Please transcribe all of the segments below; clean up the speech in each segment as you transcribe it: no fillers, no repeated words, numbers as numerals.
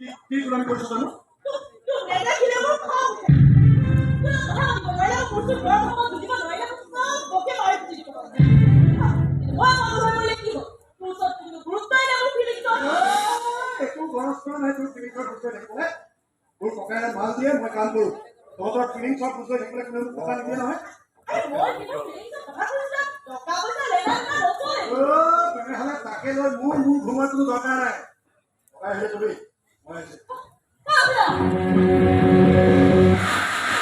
কি গুলামি কৰিছ জানো নেদেখিলে মোৰ খং উঠে কথা পাতিব নোৱাৰিলে বস্তু ঘৰৰ সময় বুজিব নোৱাৰিলে বকে মাৰি বুজি দিব মই মৰিলে কি হ'ল তোৰ ওচৰত কিন্তু গুৰুত্বই নাই মোৰ ফিলিংছত একো গৰজ কৰা নাই তোৰ ফিলিংছৰ গুৰুত্ব থাকিলে তোৰ ককাইৰে মাল দিয়ে মই কাম কৰোঁ তহঁতৰ ফিলিংছৰ গুৰুত্ব থাকিলে কোনেও টকা নিদিয়ে নহয় মই কিন্তু ফিলিংছত কথা কৈছোঁ টকা পইচা লেনা নকয় তেনেহ'লে তাকে লৈ মোৰ ঘুমোৱাৰ কোনো দৰকাৰ নাই ককাই হেৰি কবি মই আহিছোঁ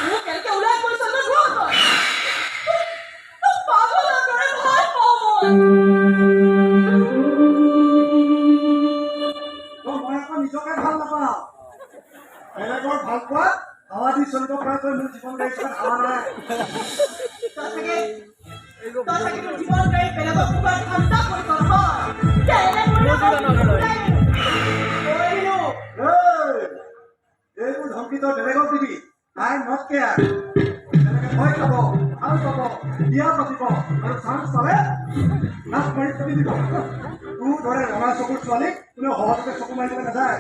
মোক কেনেকৈ ওলাই কৰিছ তই ঘৰত তই পাগলৰ দৰে ভাল পাওঁ মই আকৌ নিজকে ভাল নাপাওঁ বেলেগৰ ভাল পোৱা হাৱা দি চলিব পৰাকৈ মোৰ জীৱন গাড়ীখন হাৱা নাই তই চাগে তোৰ জীৱন গাড়ী বেলেগক কোবাৰ ঠাণ্ডা কৰি তই এইবোৰ ধমকি তই বেলেগক দিবি আই নট কেয়াৰ তেনেকে ভয় খাব ভাল পাব বিয়া পাতিব আৰু চান্স পালে নাচ মাৰি পাতি দিব তোৰ দৰে ৰঙা চকুৰ ছোৱালীক কোনেও সহজতে চকু মাৰি দিব নাযায়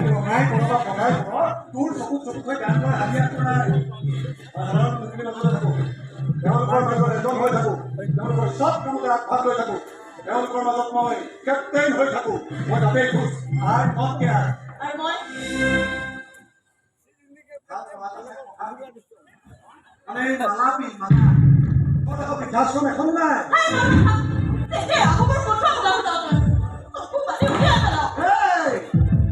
ৰঙাই কৰবা বগাই ক'ব তোৰ চকুত চকু থৈ গান গোৱাৰ হাবিয়াটো নাই সাধাৰণ মুকলিৰ মাজতে থাকোঁ তেওঁলোকৰ মাজত এজন হৈ থাকোঁ তেওঁলোকৰ চব কামতে আগভাগ লৈ থাকোঁ তেওঁলোকৰ মাজত মই কেপ্টেইন হৈ থাকোঁ মই তাতেই খুচ আই নট কেয়াৰ আৰু মই মানে মালাপি মালা আকৌ বৃদ্ধাশ্ৰম এখন নাই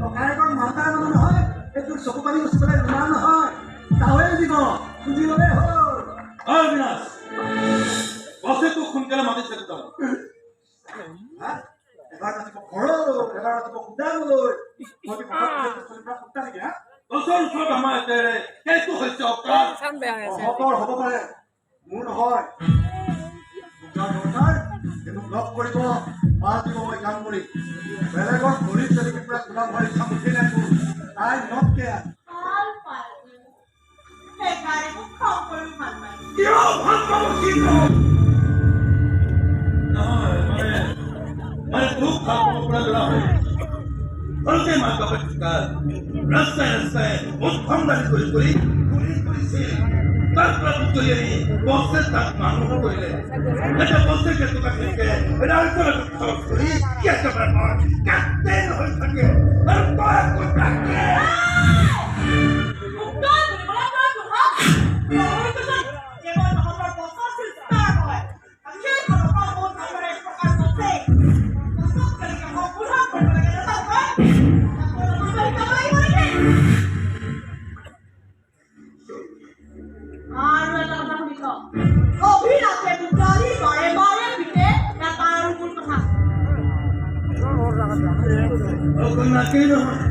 ককায়েকৰ মাতাই মানুহ নহয় এইটো চকু পানী গুচি পেলাই ৰোৱা নহয় তাৱেই দিব বুজি ল'লে হ'ল অবিনাশ বছে তোক সোনকালে মাতি থাকিব এবাৰ নাচিব ঘৰলৈ এবাৰ নাচিব উদালৈ মই সপ্তাহ নেকি হা বছৰ ওচৰত আমাৰ এতেৰে সেইটো হৈছে অকাল অহতৰ হ'ব পাৰে মোৰ নহয় দৰকাৰ এইটো ব্লক কৰিব মাল দিব মই কাম কৰি বেলেগৰ ভৰি চেলিৰ পৰা গোলাম হোৱাৰ ইচ্ছা মুঠি নাই মোৰ আই নট কেয়াৰ কিয় ভাল পাব কি নহয় মানে তোক ভাল পাব পৰা ল'ৰা হয় ঘৰতে মাক বাপেক শিকাৰ ৰাস্তাই ৰাস্তাই উৎসম দাবী কৰি কৰিছিল তাৰ পৰা উতলি আনি বছে তাক মানুহ কৰিলে এটা বছে কেটকা খেলিকে ৰাইজৰ খৰচ কৰি একেবাৰে মই কেপ্টেইন হৈ থাকে আৰু তই আকৌ তাকে নাকেই নহয়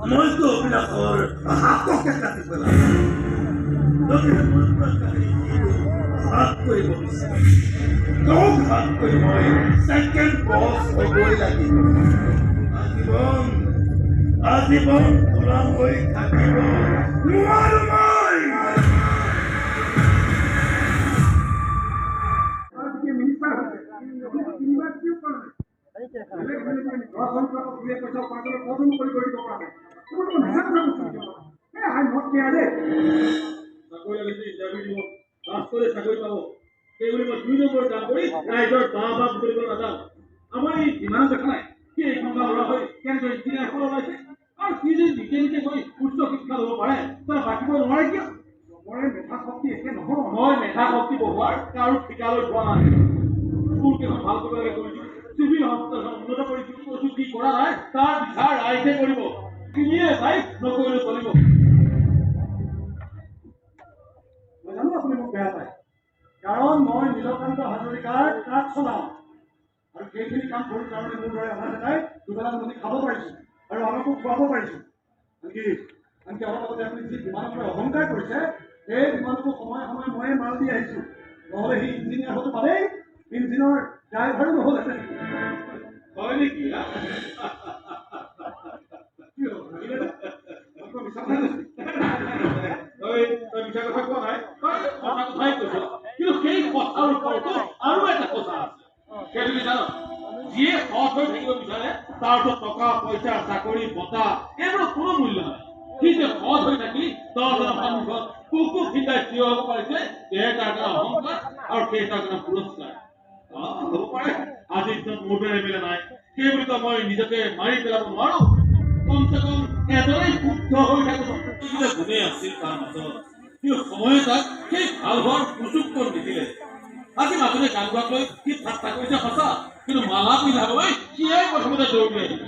মইতো অবিলাসৰ হাতকে কাটি পেলাম গতিকে মোৰ পৰা হাত কৰিব বিচাৰে তোক হাত কৰি মই ছেকেণ্ড বছ হ'বই লাগিব আজীৱন গোলাম হৈ থাকিব নোৱাৰো মই আমাৰ এই যিমান দেখা নাই কি এইখন ল'ৰা হৈ কেনেকৈ ইঞ্জিনিয়াৰ এখন ওলাইছে আৰু সি যদি নিজে নিজে গৈ উচ্চ শিক্ষা ল'ব পাৰে তই বাকিব নোৱাৰে কিয় চবৰে মেধা শক্তি একে নহয় মই মেধা শক্তি বঢ়োৱাৰ কাৰো ঠিকা লৈ থোৱা নাই স্কুল কেইখন ভাল কৰিব লাগে কৰিছোঁ চিভিল হস্পিটেলখন উন্নত কৰিছোঁ কৈছোঁ কি কৰা নাই তাৰ বিচাৰ ৰাইজে কৰিব কিনিয়ে চাই নকৰিলে চলিব মই জানো আপুনি মোক বেয়া পায় কাৰণ মই নীলকান্ত হাজৰিকাৰ ট্ৰাক চলাওঁ আৰু সেইখিনি কাম কৰোঁ কাৰণে মোৰ দৰে অনাথ এটাই দুবেলা দুমুঠি খাব পাৰিছোঁ আৰু আমাকো খুৱাব পাৰিছোঁ আনকি অলপ আগতে আপুনি যি বিমানৰ পৰা অহংকাৰ কৰিছে সেই বিমানটো সময়ে সময়ে ময়ে মাল দি আহিছোঁ নহ'লে সি ইঞ্জিনিয়াৰ হ'লে পালেই ইঞ্জিনৰ ড্ৰাইভাৰো নহ'লহেঁতেন হয় নেকি তই মিছা কথা কোৱা নাই সঁচা কথাই কৈছ কিন্তু সেই কথাৰ ওপৰতো আৰু এটা কথা আছে সেইটো জানো যিয়ে সৎ হৈ থাকিব বিচাৰে তাৰ তাৰ টকা পইচা চাকৰি বঁটা এইবোৰৰ কোনো মূল্য নাই সি যে সৎ হৈ থাকি 10জনৰ সন্মুখত কুকু ফিটাই থিয় হ'ব পাৰিছে সেয়ে তাৰ কাৰণে অহংকাৰ আৰু সেই তাৰ কাৰণে পুৰস্কাৰ হ'ব পাৰে আজিৰ দিনত মোৰ দৰে মিলা নাই সেই বুলি মই নিজকে মাৰি পেলাব নোৱাৰো কমচে কম এজনেই শুদ্ধ হৈ থাকোঁ গুণে আছিল তাৰ মাজত কিন্তু সময়ে তাক সেই ভাল হোৱাৰ সুযোগটো নিদিলে আজি মাজতে গান গোৱাক লৈ সি ঠাট্টা কৰিছে সঁচা কিন্তু মালা পিন্ধাবলৈ সিয়ে প্ৰথমতে দৌৰি আহিল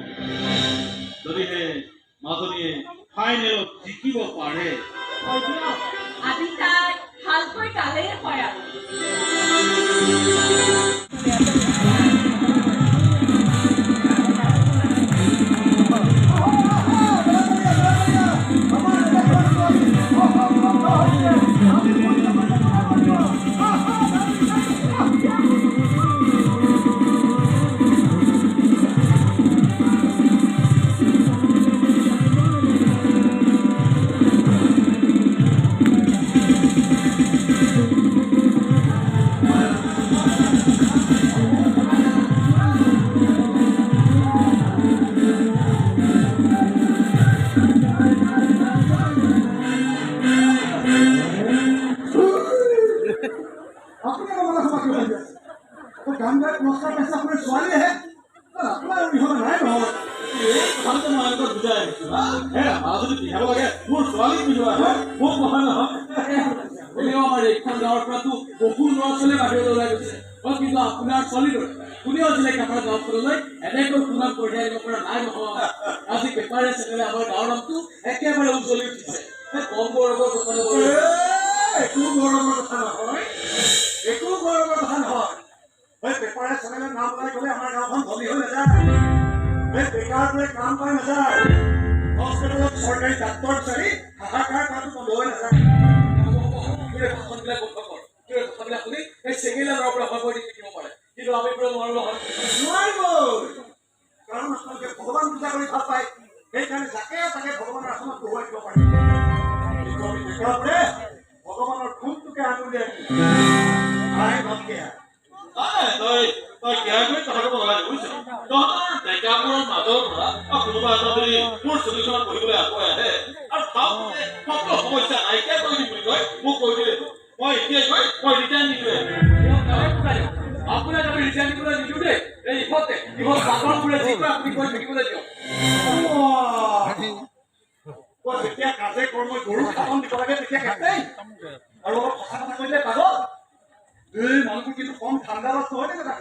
যদিহে মাজনীয়ে ফাইনেলত জিকিব পাৰে আজি তাই ভালকৈ গালেই হয় আৰু গান গাই পুৰস্কাৰ পাইছে আপোনাৰ ছোৱালীয়েহে আপোনাৰ অৰিহণা নাই নহয় ভালকে মই এনেকৈ বুজাই আহিছো মাজনী পিন্ধাব লাগে মোৰ ছোৱালীক পিন্ধোৱা হয় মোক নহয় নহয় আমাৰ এইখন গাঁৱৰ পৰাতো বহু ল'ৰা ছোৱালী বাহিৰলৈ ওলাই গৈছে কিন্তু আপোনাৰ ছোৱালীটোৰ কোনেও আজিলৈকে আমাৰ গাঁওখনলৈ এনেকৈ সুনাম কঢ়িয়াই আনিব পৰা নাই নহয় আজি পেপাৰে চেনেলে আমাৰ গাঁৱৰ নামটো একেবাৰে উজ্বলি উঠিছে কম গৌৰৱৰ কথা নহয় একো গৌৰৱৰ কথা নহয় একো গৌৰৱৰ কথা নহয় পেপাৰে চেনেলে নাম ওলাই গ'লে আমাৰ গাঁওখন ধনী হৈ নাযায় বেকাৰবোৰে কাম পাই নাযায় হস্পিটেলত চৰকাৰী ডাক্তৰ বিচাৰি হাহাকাৰ কৰাটো বন্ধ হৈ নাযায় কথাবিলাক শুনি এই চেঙেলা ল'ৰাৰ পৰা সময় দি থাকিব পাৰে কিন্তু আমি পৰা নোৱাৰো নোৱাৰিব কাৰণ আপোনালোকে ভগৱান পূজা কৰি ভাল পায় সেইকাৰণে যাকে তাকে ভগৱানৰ আসনত বহুৱাই দিব পাৰে কিন্তু আমি বেকাৰবোৰে ভগৱানৰ কোনটোকে আঙুলিয়াই আই নকীয়া তই কেয়াৰ কৰি কথা ক'ব নালাগে বুজিছ তহঁতৰ ডেকাবোৰৰ মাজৰ পৰা কোনোবা এটা যদি মোৰ চলিখনত পঢ়িবলৈ আগুৱাই আহে আৰু সকলো সমস্যা নাইকিয়া কৰি দিম বুলি কয় মোক কৈ দিলে মই এতিয়াই গৈ মই ৰিটাৰ্ণ দিলোৱে আপোনাক আমি ৰিটাৰ্ণ দিবলৈ নিদিওঁ দেই এই ইহঁত বাটৰবোৰে যি কয় আপুনি কৈ থাকিবলৈ দিয়ক যেতিয়া কাজে কৰ্মই গৰু শাসন দিব লাগে তেতিয়া কেটেই আৰু অলপ কথা কথা কৰিলে পাগল এই মানুহবোৰ কিন্তু কম ঠাণ্ডা বাছ নহয় নে কথা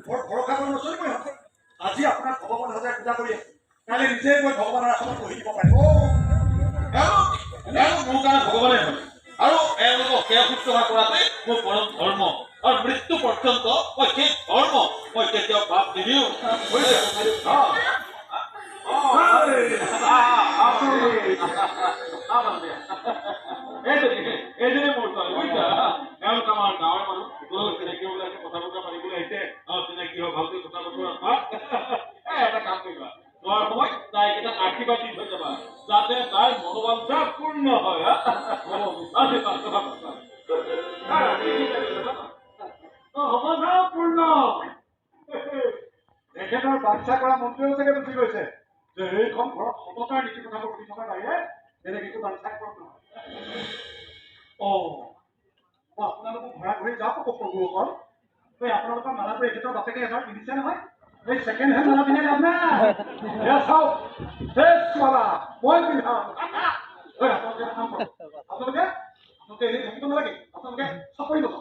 বৰ ভৰসা কৰি নচলিব ইহঁতে আজি আপোনাক ভগৱান সজাই পূজা কৰি আছে কাইলৈ নিজে গৈ ভগৱানৰ আসনত বহি দিব পাৰিব মোৰ কাৰণে ভগৱানে হয় আৰু এওঁলোকক সেয়া শুশ্ৰূষা কৰাটোৱেই মোৰ পৰম ধৰ্ম আৰু মৃত্যু পৰ্যন্ত মই সেই ধৰ্ম মই কেতিয়াও বাদ নিদিওঁ এইজনে মোৰ ছোৱালী বুজিছা এওঁলোক আমাৰ গাঁৱৰ মানুহ চিনাকি হ'বলৈ আহিছে কথা বতৰা পাতিবলৈ আহিছে চিনাকি হয় ভালকৈ কথা বতৰা এটা কাম কৰিবা যোৱাৰ সময়ত তাইকেইটা আশীৰ্বাদ দি থৈ যাবা যাতে তাইৰ মনোবাঞ্ছা পূৰ্ণ হয় পূৰ্ণ তেখেতৰ বাচ্ছা কৰা মন্ত্ৰীও চাগে বুজি গৈছে যে এইখন ঘৰত সততাৰ নীতি কথাবোৰ শুনি থকাৰ বাহিৰে বেলেগ একো বাচ্ছা কৰা নহয় আপোনালোকক ঘৰা ঘূৰি যাওক প্ৰভুসকল আপোনালোকৰ মালাটো এখেতৰ বাপেকে এবাৰ পিন্ধিছে নহয় এই ছেকেণ্ড হেণ্ড মালা পিন্ধে লাভ নাই চাওক ফ্ৰেছ মালা মই পিন্ধাম আপোনালোকে কাম কৰক আপোনালোকে এনেই থাকিব নালাগে আপোনালোকে চাকৰি ল'ব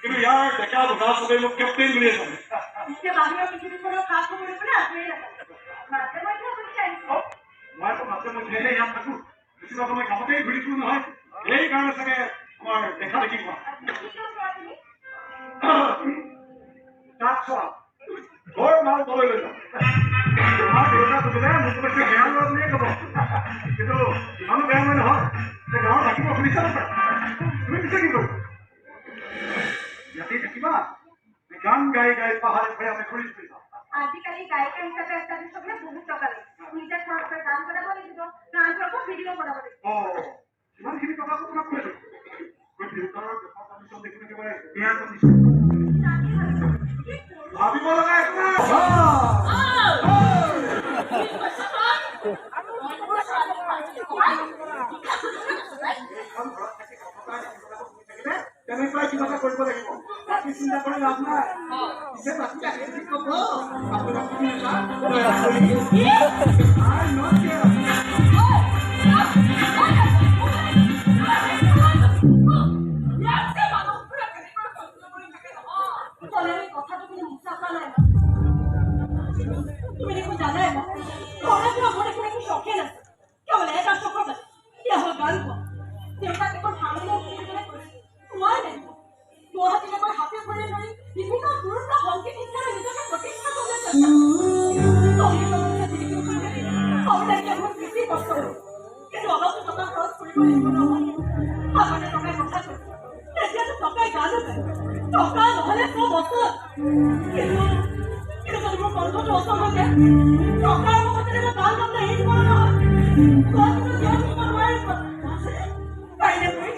কিন্তু ইয়াৰ ডেকা বুঢ়া চবেই মোক কেপ্টেইন বুলি আছে এতিয়া বাহিৰৰ পৃথিৱীখনৰ খা খবৰ কৰিবলৈ আজৰি নাথাকে মাজে মাজে আপুনি আহিব মইতো মাজে মধ্যে ইয়াত থাকো বেছিভাগ সময় কামতেই ঘূৰি ফুৰো নহয় সেইকাৰণে চাগে আমাৰ দেখা দেখি হোৱা তাত চোৱা ঘৰ মাল তলৈ লৈ যাওঁ তোমাৰ দেউতা বুজিলে মোক বেছি বেয়া ল'ৰা বুলিয়ে ক'ব কিন্তু ইমানো বেয়া মই নহয় যে গাঁৱত থাকিব খুলিছা নাপায় তুমি পিছে কি কৰিবা ইয়াতেই থাকিবা গান গাই গাই পাহাৰে ভৈয়ামে ঘূৰি ফুৰিবা আজিকালি গায়িকা হিচাপে এষ্টাব্লিছ হ'বলৈ বহুত টকা লাগে নিজে খৰচ কৰি গান বনাব লাগিব গানটোৰ আকৌ ভিডিঅ' বনাব লাগিব কিমানখিনি টকা আপোনাক কৈ দিম মই দেউতাৰ দেশৰ কণ্ডিশ্যন দেখি একেবাৰে বেয়া কণ্ডিশ্যন ভাবিব লগা একো নাই তেনেকুৱাই কিবা এটা কৰিব লাগিব বাকী চিন্তা কৰি লাভ নাই পিছে বাকী ক'ব আপোনাক কথাটো কিন্তু মিছা কোৱা নাই তুমি দেখোন জানাই ঘৰৰ পৰা মোৰ দেখোন একো চখে নাছিল কেৱল এটা চখৰ আছে সেয়া হ'ল গান গোৱা দেউতাক এখন হাৰমনিয়াম কিনিবলৈ কৈছিল মই নাই গুৱাহাটীলৈ গৈ হাতে ভৰি ধৰি বিভিন্ন গুৰুত্ব সংগীত শিক্ষাৰে নিজকে প্ৰতিষ্ঠা কৰিবলৈ চেষ্টা বেছি কষ্ট হ'ল কিন্তু অলপ টকা খৰচ কৰিব লাগিব নহয় আগতে টকাই কথা কৈছে তেতিয়াতো টকাই গানো গায় টকা নহ'লে চব অচল কিন্তু যদি মোৰ কণ্ঠটো অচল হৈ যায় টকাৰ লগতে মই গান গাবলৈ এৰি দিব নহয় গুৱাহাটীতো জীয়াই থাকিব নোৱাৰিব পাৰিলে কৰি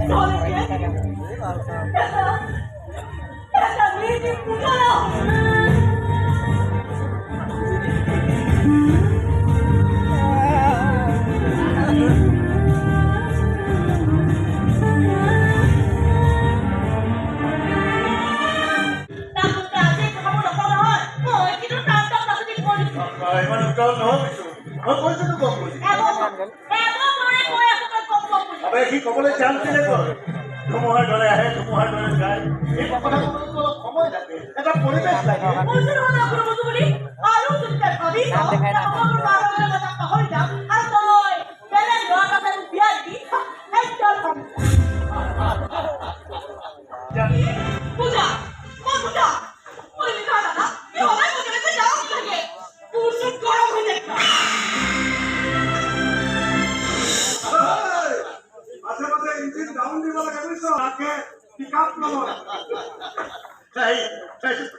নহ'লে জীয়াই থাকিব এটা মিনিট পুতলা সি ক'বলৈ চান্স দিলে কয় ধুমুহাৰ দৰে আহে ধুমুহাৰ দৰে যায় এই কথা ক'বলৈ অলপ সময় লাগে এটা পৰিৱেশ লাগে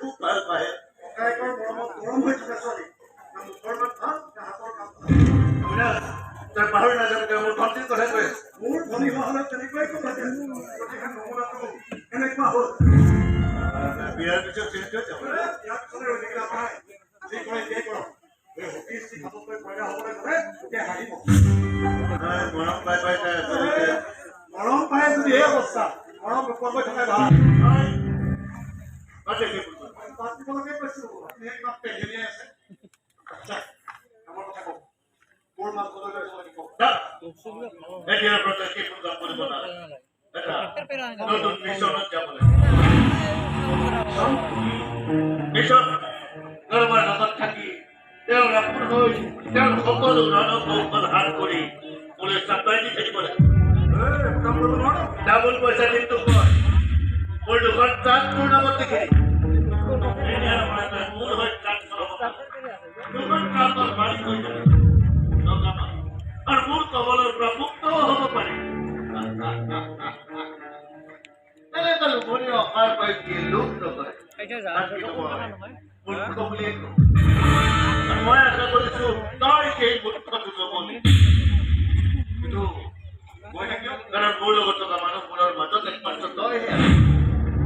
খুব ভাল পায় তই পাহৰি নাযাব মোৰ ভণ্টিৰ কথা কৈ মোৰ ধনী হোৱা হ'লে তেনেকুৱাই কথা এনেকুৱা হ'ল বিয়াৰ পিছত চেঞ্জ হৈ যাব ইয়াৰ পিছতে ৰৈ থাকিলে আপোনাৰ যি কৰে এতিয়াই কৰক এই হকী ষ্টিক হাতত লৈ কইনা হ'বলৈ গ'লে তেতিয়া হাঁহিব মৰম পাই পাই মৰম পাই যদি এই অৱস্থা মৰম নোপোৱাকৈ থকাই ভাল পাতিবলৈকে কৈছো আপুনি কিবা পেঘেনিয়াই আছে আমাৰ কথা কওক মোৰ মাছ বজাৰলৈ কওক এতিয়াৰ পৰা কি প্ৰকাশ কৰিব নালাগে এটা নতুন মিছনত যাব মিছন কাৰোবাৰ লগত থাকি তেওঁৰ ৰাপুৰ হৈ তেওঁৰ সকলো ৰণকৌশল হাত কৰি মোলৈ চাপ্লাই দি থাকিব লাগে ডাবল পইচা কিন্তু কয় মোৰ দুখন ট্ৰাক তোৰ নামত লিখি মোৰ হৈ ট্ৰাক দুখন ট্ৰাকৰ মালিক হৈ যাব আৰু মোৰ কবলৰ পৰা মুক্তও হ'ব পাৰে এনেকুৱা লোভনী অফাৰ পাই দিয়ে লোভ নকৰে মূৰ্খ বুলিয়ে কওঁ মই আশা কৰিছো তই সেই মূৰ্খটো নকলি কিন্তু কাৰণ মোৰ লগত থকা মানুহবোৰৰ মাজত একমাত্ৰ তইহে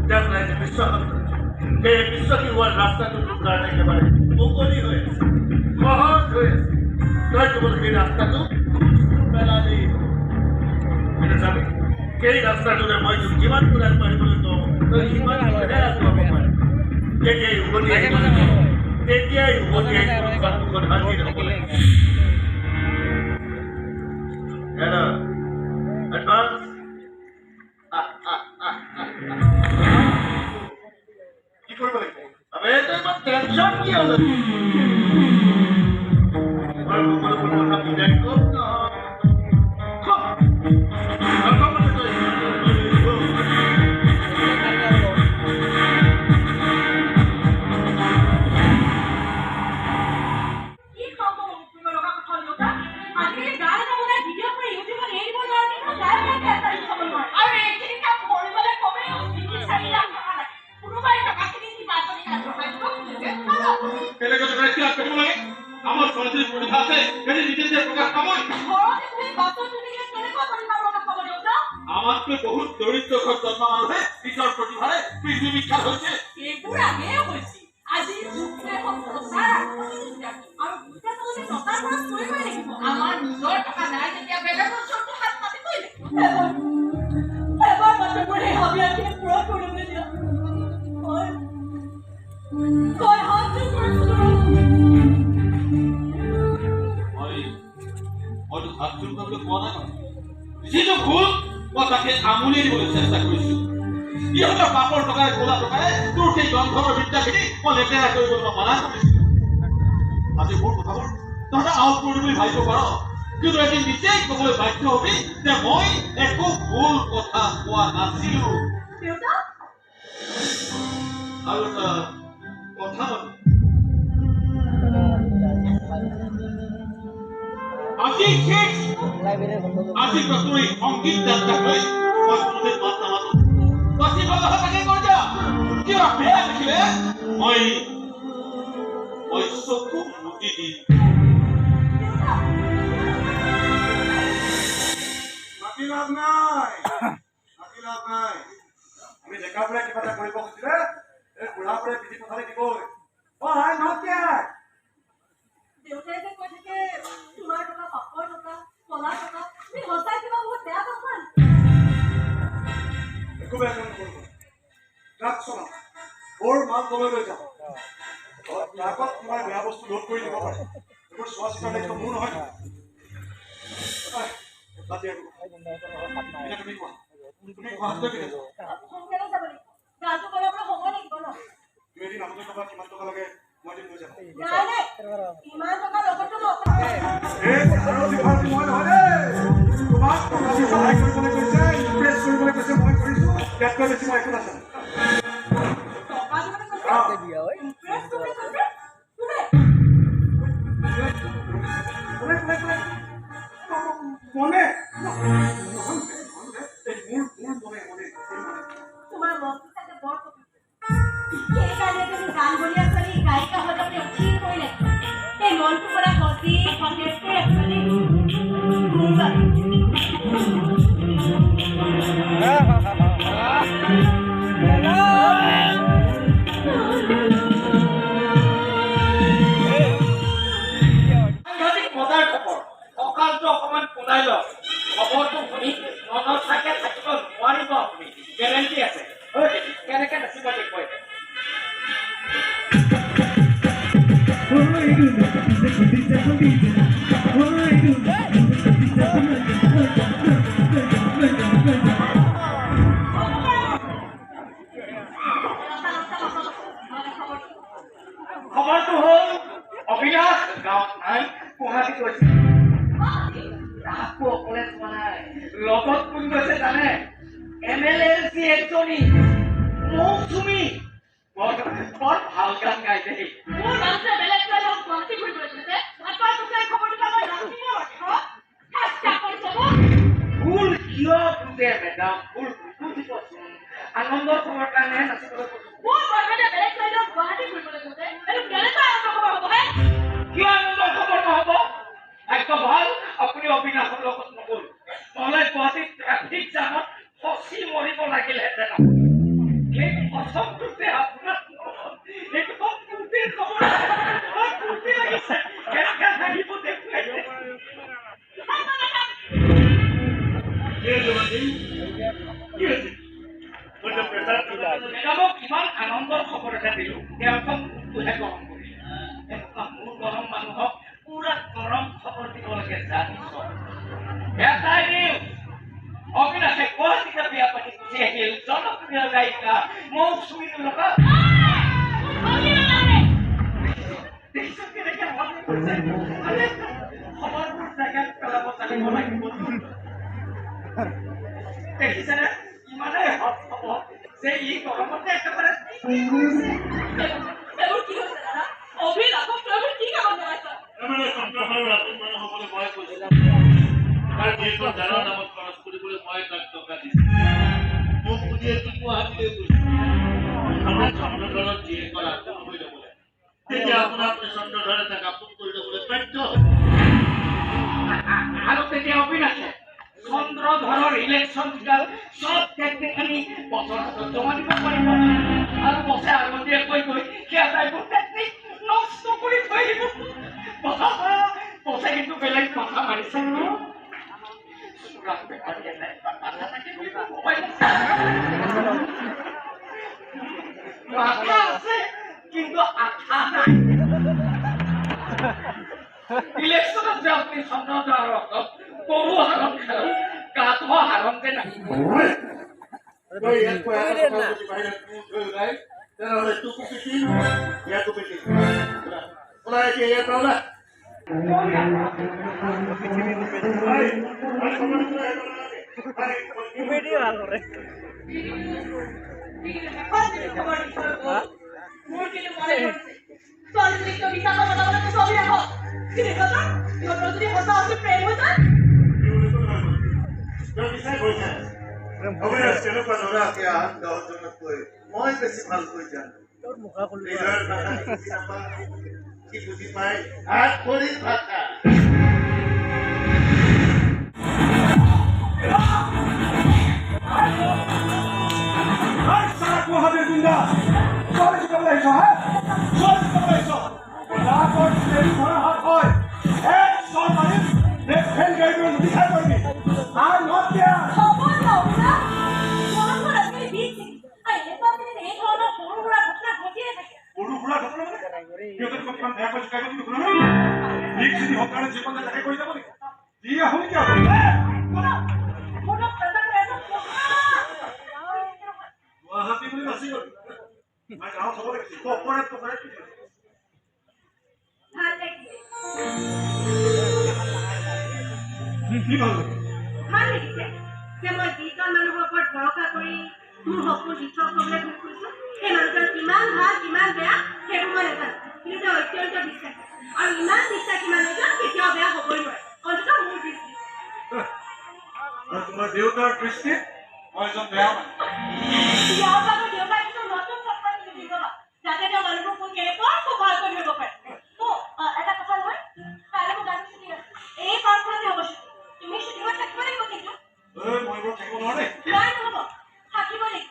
যাক ৰাইজে বিশ্বাস কৰে সেই বিশ্বাসী হোৱাৰ ৰাস্তাটো তোৰ কাৰণে একেবাৰে মুকলি হৈ আছে সহজ হৈ আছে তই কেৱল সেই ৰাস্তাটো পেলালি কিন্তু চাবি সেই ৰাস্তাটোৰে মই তোক যিমান দূৰ আগবাঢ়িবলৈ কওঁ তই সিমান দূৰহে আগবাঢ়িব পাৰি তেতিয়াই উভতি আহিব লাগিব তেতিয়াই উভতি আহি সন্মুখত হাজিৰ হ'ব লাগিব এডভান্স কি কৰিব লাগিব টেনশ্যন কিয় লৈ তোমাৰ সকলো কথা বিবেক কম নহয় কি খাব তুমি লগা কথা লোটা আজিকালি গান এটা বনাই ভিডিঅ' কৰি ইউটিউবত এৰি দিব নোৱাৰি নহয় গায় গায় এটা খাব নোৱাৰে আৰু এইখিনি কাম কৰিবলৈ কমেও 3-4 লাখ টকা লাগে কোনোবাই টকাখিনি দি মাজনী আগবঢ়াই দিব কেনেকৈ টকা কি কৰিব লাগে আমাৰ ছোৱালীৰ প্ৰতিভা আছে যদি নিজে নিজে প্ৰকাশ পাবই ঘৰতে তুমি বাছৰ তুলিলে কেনেকুৱা কৰিবা লগা খাব দেউতা আমাতকৈ বহুত দৰিদ্ৰ ঘৰত জন্ম মানুহে নিজৰ প্ৰতিভাৰে পৃথিৱী বিখ্যাত হৈছে এইবোৰ আগেয়ে হৈছিল আজি যুগটোৱে এখন প্ৰচাৰ আৰু দুটা তলতে প্ৰচাৰ কৰা কৰিবই লাগিব আমাৰ নিজৰ টকা নাই যেতিয়া বেলেগৰ ওচৰতো হাত পাতিবই লাগিব এবাৰ মাত্ৰ সেই হাবিয়াখিনি পূৰণ কৰিবলৈ দিয়া তই হাত জোৰ কৰিছিলোঁ মইতো ভাতযোৰ কৰিবলৈ কোৱা নাই নহয় যিটো ভুল মই তাকে আঙুলিয়াই দিবলৈ চেষ্টা কৰিছোঁ ইহঁতৰ বাপৰ টকাৰে ক'লা টকাৰে তোৰ সেই গ্ৰন্থৰ বিদ্যাখিনি মই লেতেৰা কৰিবলৈ মানা কৰিছিলোঁ আজি মোৰ কথাবোৰ তহঁতে আউট কৰি বুলি ভাবিব পাৰ কিন্তু এদিন নিজেই ক'বলৈ বাধ্য হবি যে মই একো ভুল কথা কোৱা নাছিলোঁ দেউতা আৰু এটা কথা আজি শেষ আজি তোৰ এই সংগীত যাত্ৰালৈ মই কোনোদিন মাত নামাতো তই কথা তাকে কৈ যা কিবা বেয়া দেখিলে মই চকু মুদি দিম মাতি লাভ নাই আমি ডেকাবোৰে কিবা এটা কৰিব খুজিলে এই বুঢ়াবোৰে বিধি পথালি দিবই দেউতাই যে কৈ থাকে তোমাৰ টকা পাপৰ টকা কলা টকা তুমি সঁচাই কিবা বহুত বেয়া পাবা একো বেয়া কাম নকৰিব ট্ৰাক চলাম বৰ মাল তললৈ যাম ট্ৰাকত তোমাৰ বেয়া বস্তু লোড কৰি দিব পাৰে এইবোৰ চোৱা চিতা দায়িত্ব মোৰ নহয় তুমি কোৱা সোনকালে যাব লাগিব গাটো বনাবলৈ সময় লাগিব ন তুমি এদিন আমাকে টকা কিমান টকা লাগে মই এদিন লৈ যাম নাই ইমান টকা লগতো মই নহয় দেই তোমাক টকা দি সহায় কৰিবলৈ কৈছে ইমপ্ৰেছ কৰিবলৈ কৈছে মই কৰিছোঁ ইয়াতকৈ বেছি মই একো নাজানো টকা দিবলৈ কৈছে ইমপ্ৰেছ কৰিবলৈ কৈছে মনে তোমাৰ মনটো চাগে বৰ সেইকাৰণে তুমি গান বলিয়া ছোৱালী গায়িকা হ'বলৈ উঠিল কৰিলে এই মনটো পৰা সজি সতেজকৈ ৰাখিবলৈ মোৰ বাবে মজাৰ খবৰ অকালটো অকণমান কোলাই লওক খবৰটো শুনি মনত থাকে থাকিব নোৱাৰিব আপুনি গেৰেণ্টি আছে কেনেকে নাচিব দেখুৱাই খবৰটো হ'ল অবিনাশ গাঁৱত নাই গুৱাহাটীত গৈছে তাকো অকলে যোৱা নাই লগত কোন গৈছে জানে MLLC এজনী মৌচুমী বৰ ভাল গান গাই দেই মোৰ নামটো বেলেগ ছোৱালী গুৱাহাটী ঘূৰিবলৈ গৈছে আপোনাৰ তোকে খবৰটো পাব নাচিব ভুল কিয় বুজে মেডাম ভুল বুজিবচোন আনন্দৰ খবৰ কাৰণে নাচিবলৈ কৈছো মোৰ বৰমানে বেলেগ ছোৱালী গুৱাহাটী ঘূৰিবলৈ গৈছে এইটো কেনেকুৱা আনন্দ খবৰ হ'ব হে কিয় আনন্দৰ খবৰ নহ'ব একদম ভাল আপুনি অবিনাশৰ লগত নগ'ল নহ'লে গুৱাহাটীত ট্ৰেফিক জামত ফচি মৰিব লাগিলহেঁতেন এই অচমটোতে আপোনাৰ এইটো ফূৰ্তিৰ খবৰ ফূৰ্তি লাগিছে কেনেকৈ হাঁহিব দেখুৱাইছে কিমান আনন্দৰ খবৰ এটা দিলো তেওঁলোকক মোকটোহে গৰম কৰিলে মোৰ গৰম মানুহক পুৰা গৰম খবৰ দিব লাগে জানিছ এটাই নিউজ অবিনাশে গুৱাহাটীতে বিয়া পাতি গুচি আহিল জনপ্ৰিয় গায়িকা মৌচুমীৰ লগত খবৰবোৰ জেগাত পেলাব জানিব লাগিব দেখিছেনে ইমানেই হত হ'ব যে ই গৰমতে একেবাৰে এইবোৰ কি হৈছে দাদা অভিলাষক তই কি কামত লগাইছ মানে সম্প্ৰসাৰ ৰাজকুমাৰ সকলে মই কৈছিলো তাৰ যিখন জানৰ নামত খৰচ কৰিবলৈ মই তাক টকা দিছোঁ মোক সুধিয়ে গুৱাহাটীলৈ গৈছোঁ আমাৰ চন্দ্ৰধৰত যিয়ে কৰা আপোন হৈ ল'বলৈ তেতিয়া আপোনাৰ চন্দ্ৰধৰে তাক আপোন কৰি ল'বলৈ বাধ্য আৰু তেতিয়া অবিনাশে চন্দ্ৰধৰৰ ইলেকশ্যন চব টেকনিকেলি বছৰ হাতত জমা দিব পাৰিব আৰু বছে আগতীয়াকৈ গৈ সেয়া টাইপৰ টেকনিক নষ্ট কৰি থৈ দিব বছে কিন্তু বেলেগ মাথা মাৰিছে মাথা আছে কিন্তু আঠা নাই ইলেকশ্যনত যে আপুনি চন্দ্ৰধৰক গৰু হাৰণ খেল গাধ হাৰণ যে নাহিব তই ইয়াত কৈ এটা কথা যদি বাহিৰত মোৰ থৈ ওলাই তেনেহ'লে তোকো পিটিম ইয়াকো পিটিম ওলাই এতিয়া ইয়াৰ পৰা ওলাই মোৰ কিন্তু মনে পৰিছে ছোৱালীজনীক তই মিছা কথা বনাবলৈ চবি ৰাখ কি দেখা তই সিহঁতৰ যদি সঁচা সঁচি প্ৰেম হৈ যায় তই বিচাৰ কৰিছা অবিনাশ তেনেকুৱা ল'ৰা আছে আন দহজনতকৈ মই বেছি ভালকৈ জানো নিজৰ ভাষা বুজি নাপায় কি বুজি পায় হাত ভৰিৰ ভাষা গুৱাহাটীৰ গুণ্ডা ছোৱালী চুকাবলৈ আহিছ হা ছোৱালী চুকাবলৈ আহিছ লাখৰ চেৰি ধৰা হাত হয় এক চল মাৰি ফেন গাড়ীবোৰ লুটি খাই পৰিবি আৰু নট দিয়া হ'ব নৌৰা মনবোৰ আজিকালি বিষ আৰু এনেকুৱা দিনত এই ধৰণৰ সৰু সুৰা ঘটনা ঘটিয়ে থাকে সৰু সুৰা ঘটনা মানে সিহঁতে তোমাক ইমান বেয়া কৰিছে কাগজ নুশুনা নে ঠিক চিনি হওক কাৰণে জীৱন তাকে কৰি যাব নেকি যি আহোঁ কিয় গুৱাহাটী বুলি নাচি গ'ল মই গাঁৱত হ'ব লাগিছিল পকৰে ভাল লাগিছে কি ভাল ভাল লাগিছে যে মই যিজন মানুহৰ ওপৰত ভৰসা কৰি মোৰ সপোন দিঠক কৰিবলৈ ঘূৰি ফুৰিছোঁ সেই মানুহজন কিমান ভাল কিমান বেয়া সেইবোৰ মই নাজানো কিন্তু তেওঁ অত্যন্ত বিশ্বাসী আৰু ইমান বিশ্বাসী মানুহজন কেতিয়াও বেয়া হ'বই নোৱাৰে অন্ততঃ মোৰ দৃষ্টিত আৰু তোমাৰ দেউতাৰ দৃষ্টিত মই এজন বেয়া মানুহ ইয়াৰ বাবে দেউতাই কিন্তু নতুন কথা কিনি দিব যাতে তেওঁ মানুহবোৰ কোন কেনেকুৱা সহায় কৰি দিব পাৰে এটা কথা নহয় কাইলৈ মোৰ গাড়ী ছুটি আছে এই পাৰ্কখনতে হ'ব ছুটি তুমি ছুটিঙত থাকিব লাগিব কিন্তু মই বৰ থাকিব নোৱাৰো দেই নাই নহ'ব থাকিব লাগিব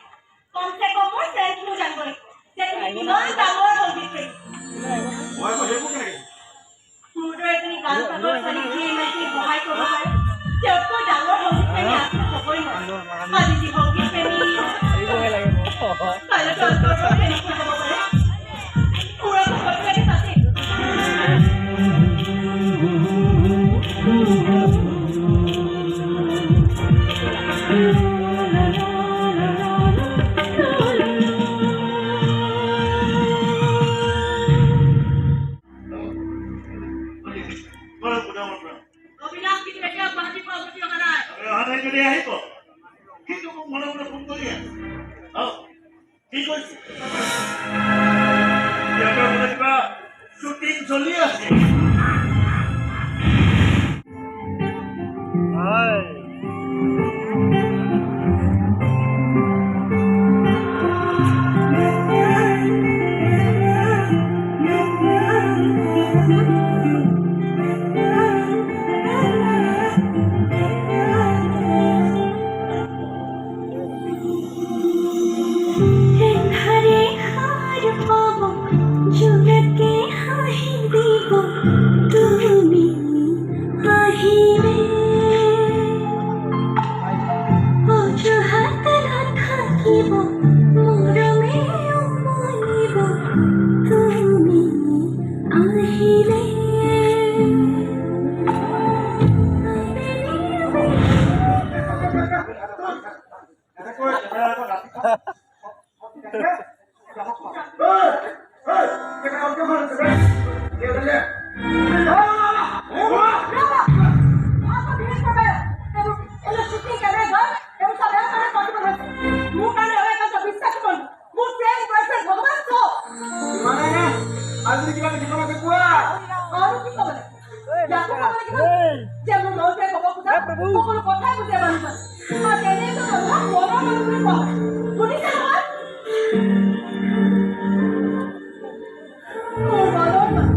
কমচে কম মোৰ চেঞ্চবোৰ জানিব লাগিব যে তুমি কিমান ডাঙৰ সংগীত প্ৰেমী মই আকৌ সেইবোৰ কেনেকৈ মোৰ দৰে এজনী গান চাগৰ ছোৱালী যিয়ে ইমানখিনি সহায় কৰিব পাৰে তেওঁতকৈ ডাঙৰ সংগীত প্ৰেমী আছে হ'বই নোৱাৰে আজি যি সংগীত প্ৰেমী কাইলৈ তেওঁলোকৰ পৰা কেনেকৈ হ'ব পাৰে পুৰা সকলো লাগে তাতে অবিনাশ কিন্তু এতিয়া গুৱাহাটীৰ পৰা উভতি অহা নাই অহাই যদি আহিব কিন্তু মোক মনে মনে ফোন কৰি কি কৈছে সিহঁতৰ বোলে কিবা শ্বুটিং চলি আছে আৰু যদি কিবা লিখিব লাগে কোৱা আৰু কি ক'ব লাগে ইয়াতে ক'ব লাগিব যে মোৰ লওঁতে ক'ব খোজা সকলো কথাই বুজিয়া মানুহ আৰু তেনেকৈ মানুহক মনৰ মানুহ বুলি কোৱা হয় শুনিছে নহয় মোৰ মনৰ মানুহ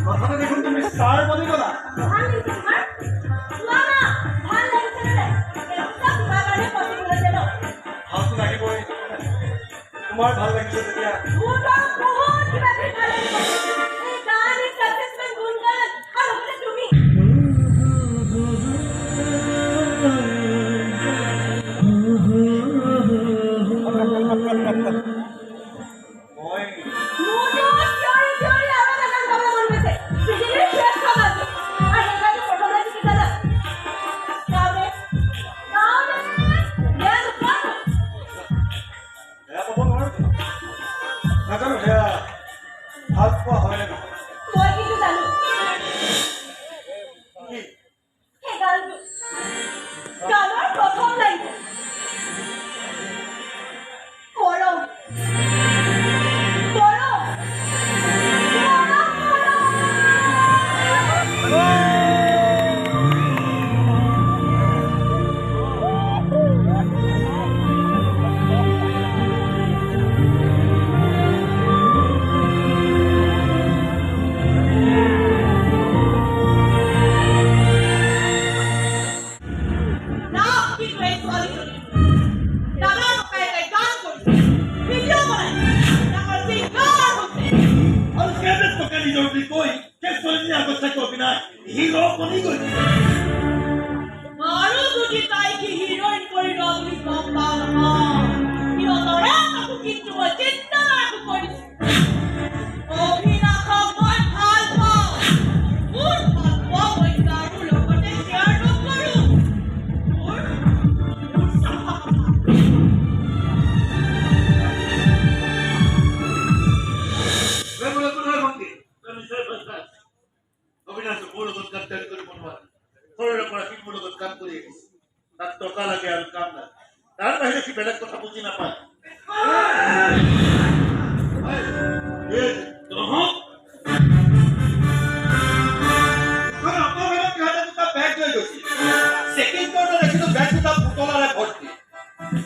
কথাটা দেখুন তুমি স্টাৰ বলে গলা ভালতো লাগিবই তোমাৰ ভাল লাগিছে তেতিয়া মই বেয়া পাব নোৱাৰো নাজানো সেয়া ভাল পোৱা হয় নে নহয় মই কিন্তু জানো কি সেই গানটো গানৰ প্ৰথম লাইন মৰম মৰম আৰু কেনে টকা নিজৰ বুলি কৈ সেই ছোৱালীজনী আগত থাকি অভিনয় হিৰো বনি গৈছে আৰু যদি তাইক হিৰোইন কৰি ৰ বুলি গম পাওঁ নহয় সিহঁতৰে কাকো কিন্তু মই চিন্তা কৰিছো অভিনাশক মই ভাল পাওঁ মোৰ ভাল পোৱা মই কাৰো লগতে শ্বেয়াৰ নকৰোঁ মোৰ চাফা অবিনাশ মোৰ লগত কাম কৰিব নোৱাৰে সৰুৰে পৰা সি মোৰ লগত কাম কৰি আহিছে তাত টকা লাগে আৰু কাম নাই তাৰ বাহিৰে সি বেলেগ কথা বুজি নাপায়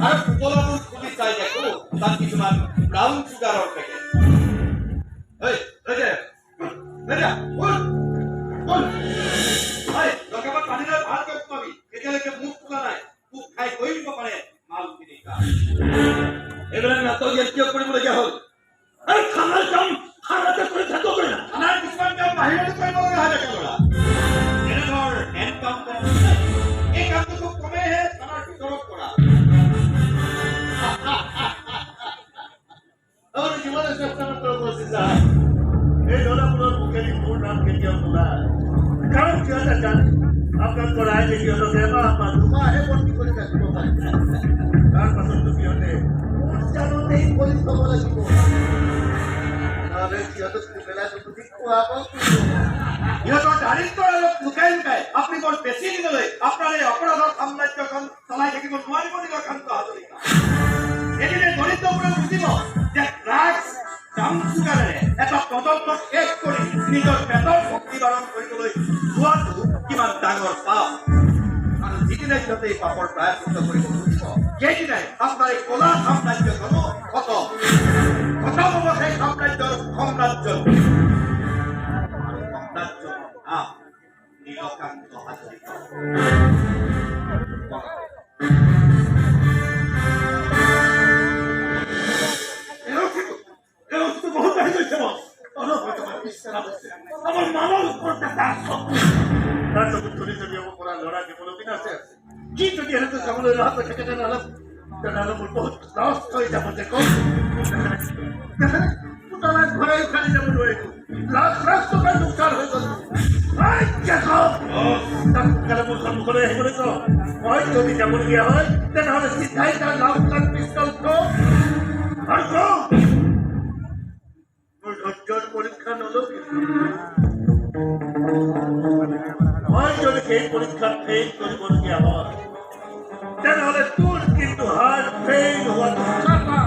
আৰু পুতলাবোৰ খুলি চাই দেখো তাত কিছুমান ব্ৰাউন চুগাৰৰ পেকেট এইবিলাক নাটক কিয় কৰিবলগীয়া হ'ল আৰু খানাৰ কাম খানাতে কৰি থাকিব পাৰে না খানাৰ কিছুমান কাম বাহিৰতে কৰিব লগা হয় থাকে ল'ৰা এনে ধৰ হেণ্ড পাম্প এই কামটো খুব কমেইহে খানাৰ ভিতৰত কৰা আমাৰ জীবনে চেষ্টা কৰে বলছি স্যাৰ এই ধৰাগুলোৰ মুখে মোৰ নাম কেতিয়াও নোলায় কাৰণ সিহঁতে জানে আপনাৰ কৰাই যে সিহঁতক এমাহ বা দুমাহে ভৰ্তি কৰি ৰাখিব পাৰে তাৰ পাছতো সিহঁতে মোৰ জানতেই কৰি থব লাগিব নহ'লে সিহঁতক পেলাই ঠিক খুৱাব সিহঁতৰ দাৰিদ্ৰ অলপ লুকাই লুকাই আপুনি বৰ বেছি দিনলৈ আপোনাৰ এই অপৰাধৰ সাম্ৰাজ্যখন চলাই থাকিব নোৱাৰিব নীলকান্ত হাজৰিকা এদিনে দৰিদ্ৰবোৰে বুজিব যে ড্ৰাগছ ব্ৰাউন চুগাৰেৰে এটা প্ৰজন্ম শেষ কৰি নিজৰ পেটৰ শক্তি বাৰণ কৰিবলৈ যোৱাটো কিমান ডাঙৰ পাপ আৰু যিদিনাই সিহঁতে এই পাপৰ প্ৰায়শ্চিত্ত কৰিব খুজিব সেইদিনাই আপোনাৰ এই কলা সাম্ৰাজ্যখনো খতম হ'ব সেই সাম্ৰাজ্যৰ সাম্ৰাজ্য নাম নীলকান্ত হাজৰিকা বহুত আহি গৈছে আমাৰ মানৰ ওপৰতে তাৰ চকুত ধৰি যদি হ'ব পৰা ল'ৰা কেৱল দিন আছে কি যদি এনেকৈ যাবলৈ ৰাস্তা থাকে তেনেহ'লে মোৰ বহুত লছ হৈ যাব যে কম পুতলাত ঘূৰাই উখালি যাব নোৱাৰিলো লাখ লাখ টকাৰ লোকচান হৈ গ'ল তাক সোনকালে মোৰ সন্মুখলৈ আহিবলৈ কওঁ মই যদি যাবলগীয়া হয় তেনেহ'লে চিধাই তাৰ লাখ লাখ পিষ্টল থওঁ আৰু কওঁ মোৰ ধৈৰ্যৰ পৰীক্ষা নল'ব মই যদি সেই পৰীক্ষাত ফেইল কৰিবলগীয়া হয় তেনেহ'লে তোৰ কিন্তু হাৰ্ট ফেইল হোৱাটো চাবা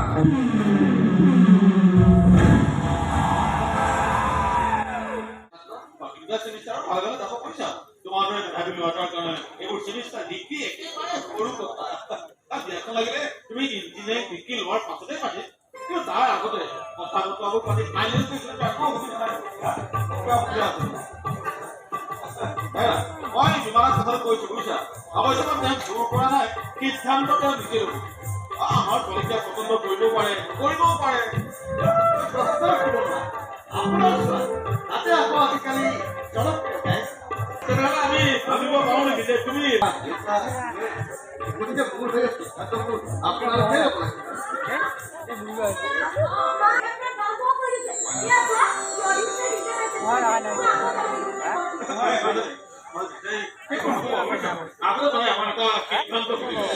বাকীকেইটা চেমিষ্টাৰ ভাল ভাল যাব পাৰিছা তোমাৰ দৰে ভাবি লোৱাৰ কাৰণে এইবোৰ চেমিষ্টাৰ ডিগ্ৰী একেবাৰে সৰু কথা বিয়াখন লাগিলে তুমি ইঞ্জিনিয়াৰিং ডিগ্ৰী লোৱাৰ পাছতে পাতি কিন্তু তাৰ আগতে কথা বতৰাবোৰ পাতি ফাইনেল মই যিমান কথাটো কৈছো বুজিছা অৱশ্যে মই তেওঁক জোৰ কৰা নাই সিদ্ধান্ত তেওঁ নিজে ল'ব আমাৰ কলেজীয়া পচন্দ কৰিবও পাৰে আপোনাৰ তাতে আকৌ আজিকালি জনপ্ৰিয় তেনেহ'লে আমি ভাবিব পাৰোঁ নেকি যে তুমি গতিকে ভুল হৈ আছে আপোনালোকে আগতে আমাৰ এটা সিদ্ধান্ত কৰিছে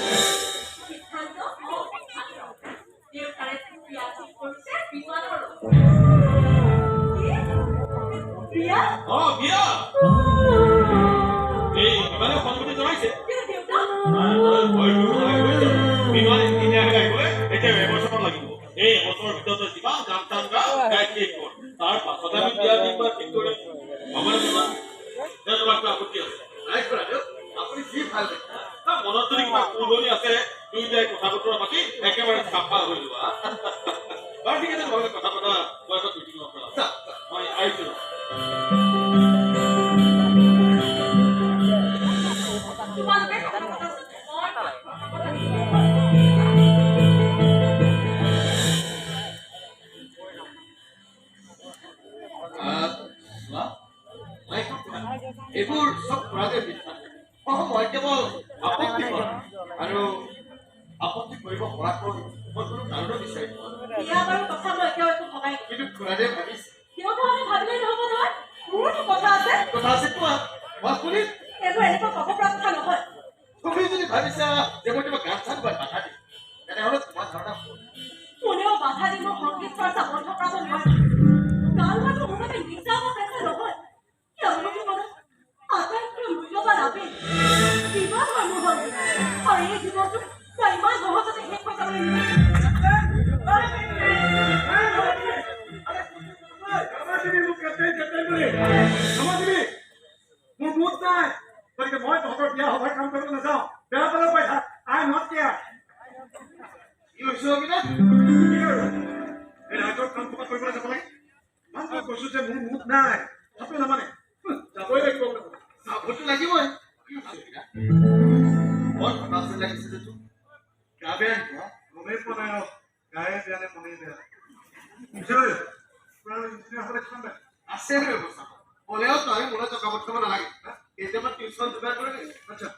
বিয়া এই বিমানে সন্মতি জনাইছে এতিয়া এবছৰ লাগিব এই এবছৰৰ ভিতৰতে যিমান যাম টান গা ঠিক কৰ তাৰ পাছতে আমি বিয়া ঠিক কৰিম তোমাক আপত্তি আছে আপুনি যি ভাল মনত যদি কিবা পুৰণি আছে দুয়োটাই কথা বতৰা পাতি একেবাৰে চাফা হৈ যোৱা বাৰু ঠিক আছে তোমালোকে কথা পতা বয়সত মিটিং মই আহিছো এইবোৰ চব কৰাতে মই কেৱল আপত্তি কৰা আৰু আপত্তি কৰিব পৰাকৈ মই কোনো কাৰণো বিচাৰি কিন্তু খুৰাৰে ভাবিছে কথা আছে কোৱা মই শুনিম তুমি যদি ভাবিছা যে মই তোমাক গান চান বাধা দিম তেনেহ'লে তোমাৰ ধাৰণা কোনেও বাধা দিব সংগীত চৰ্চা বন্ধ কৰাব নোৱাৰে গান গানটো মোৰ বাবে নিজা বা পেচা নহয় তেওঁলোকে জীৱনত আটাইতকৈ মূল্যৱান আবেগ কিমান মানুহ হ'ল আৰু এই জীৱনটো তই ইমান সহজতে শেষ হৈ যাবলৈ মোৰ মুঠ নাই গতিকে মই তহঁতৰ বিয়া সভাৰ কাম কৰিব নাযাওঁ বেয়া পালে পাই থাক আই নট কেয়াৰ কি হৈছে অবিনাশ এই ৰাইজৰ কাম ক'ৰবাত কৰিবলৈ যাব লাগে ইমান মই কৈছো যে মোৰ মুঠ নাই তথাপিও নামানে যাবই লাগিব যাবতো লাগিবই বৰ হতাশ লাগিছে যে তোৰ গা বেয়া গমেই পোৱা নাই আৰু গায়ে বেয়া নে মনেই বেয়া ইঞ্জিনিয়াৰ হ'লে কিমান বেয়া আছে ব্যৱস্থা হ'লেও তই মোলৈ টকা পঠাব নালাগে কেতিয়াবা টিউচন যোগাৰ কৰিবি আচ্ছা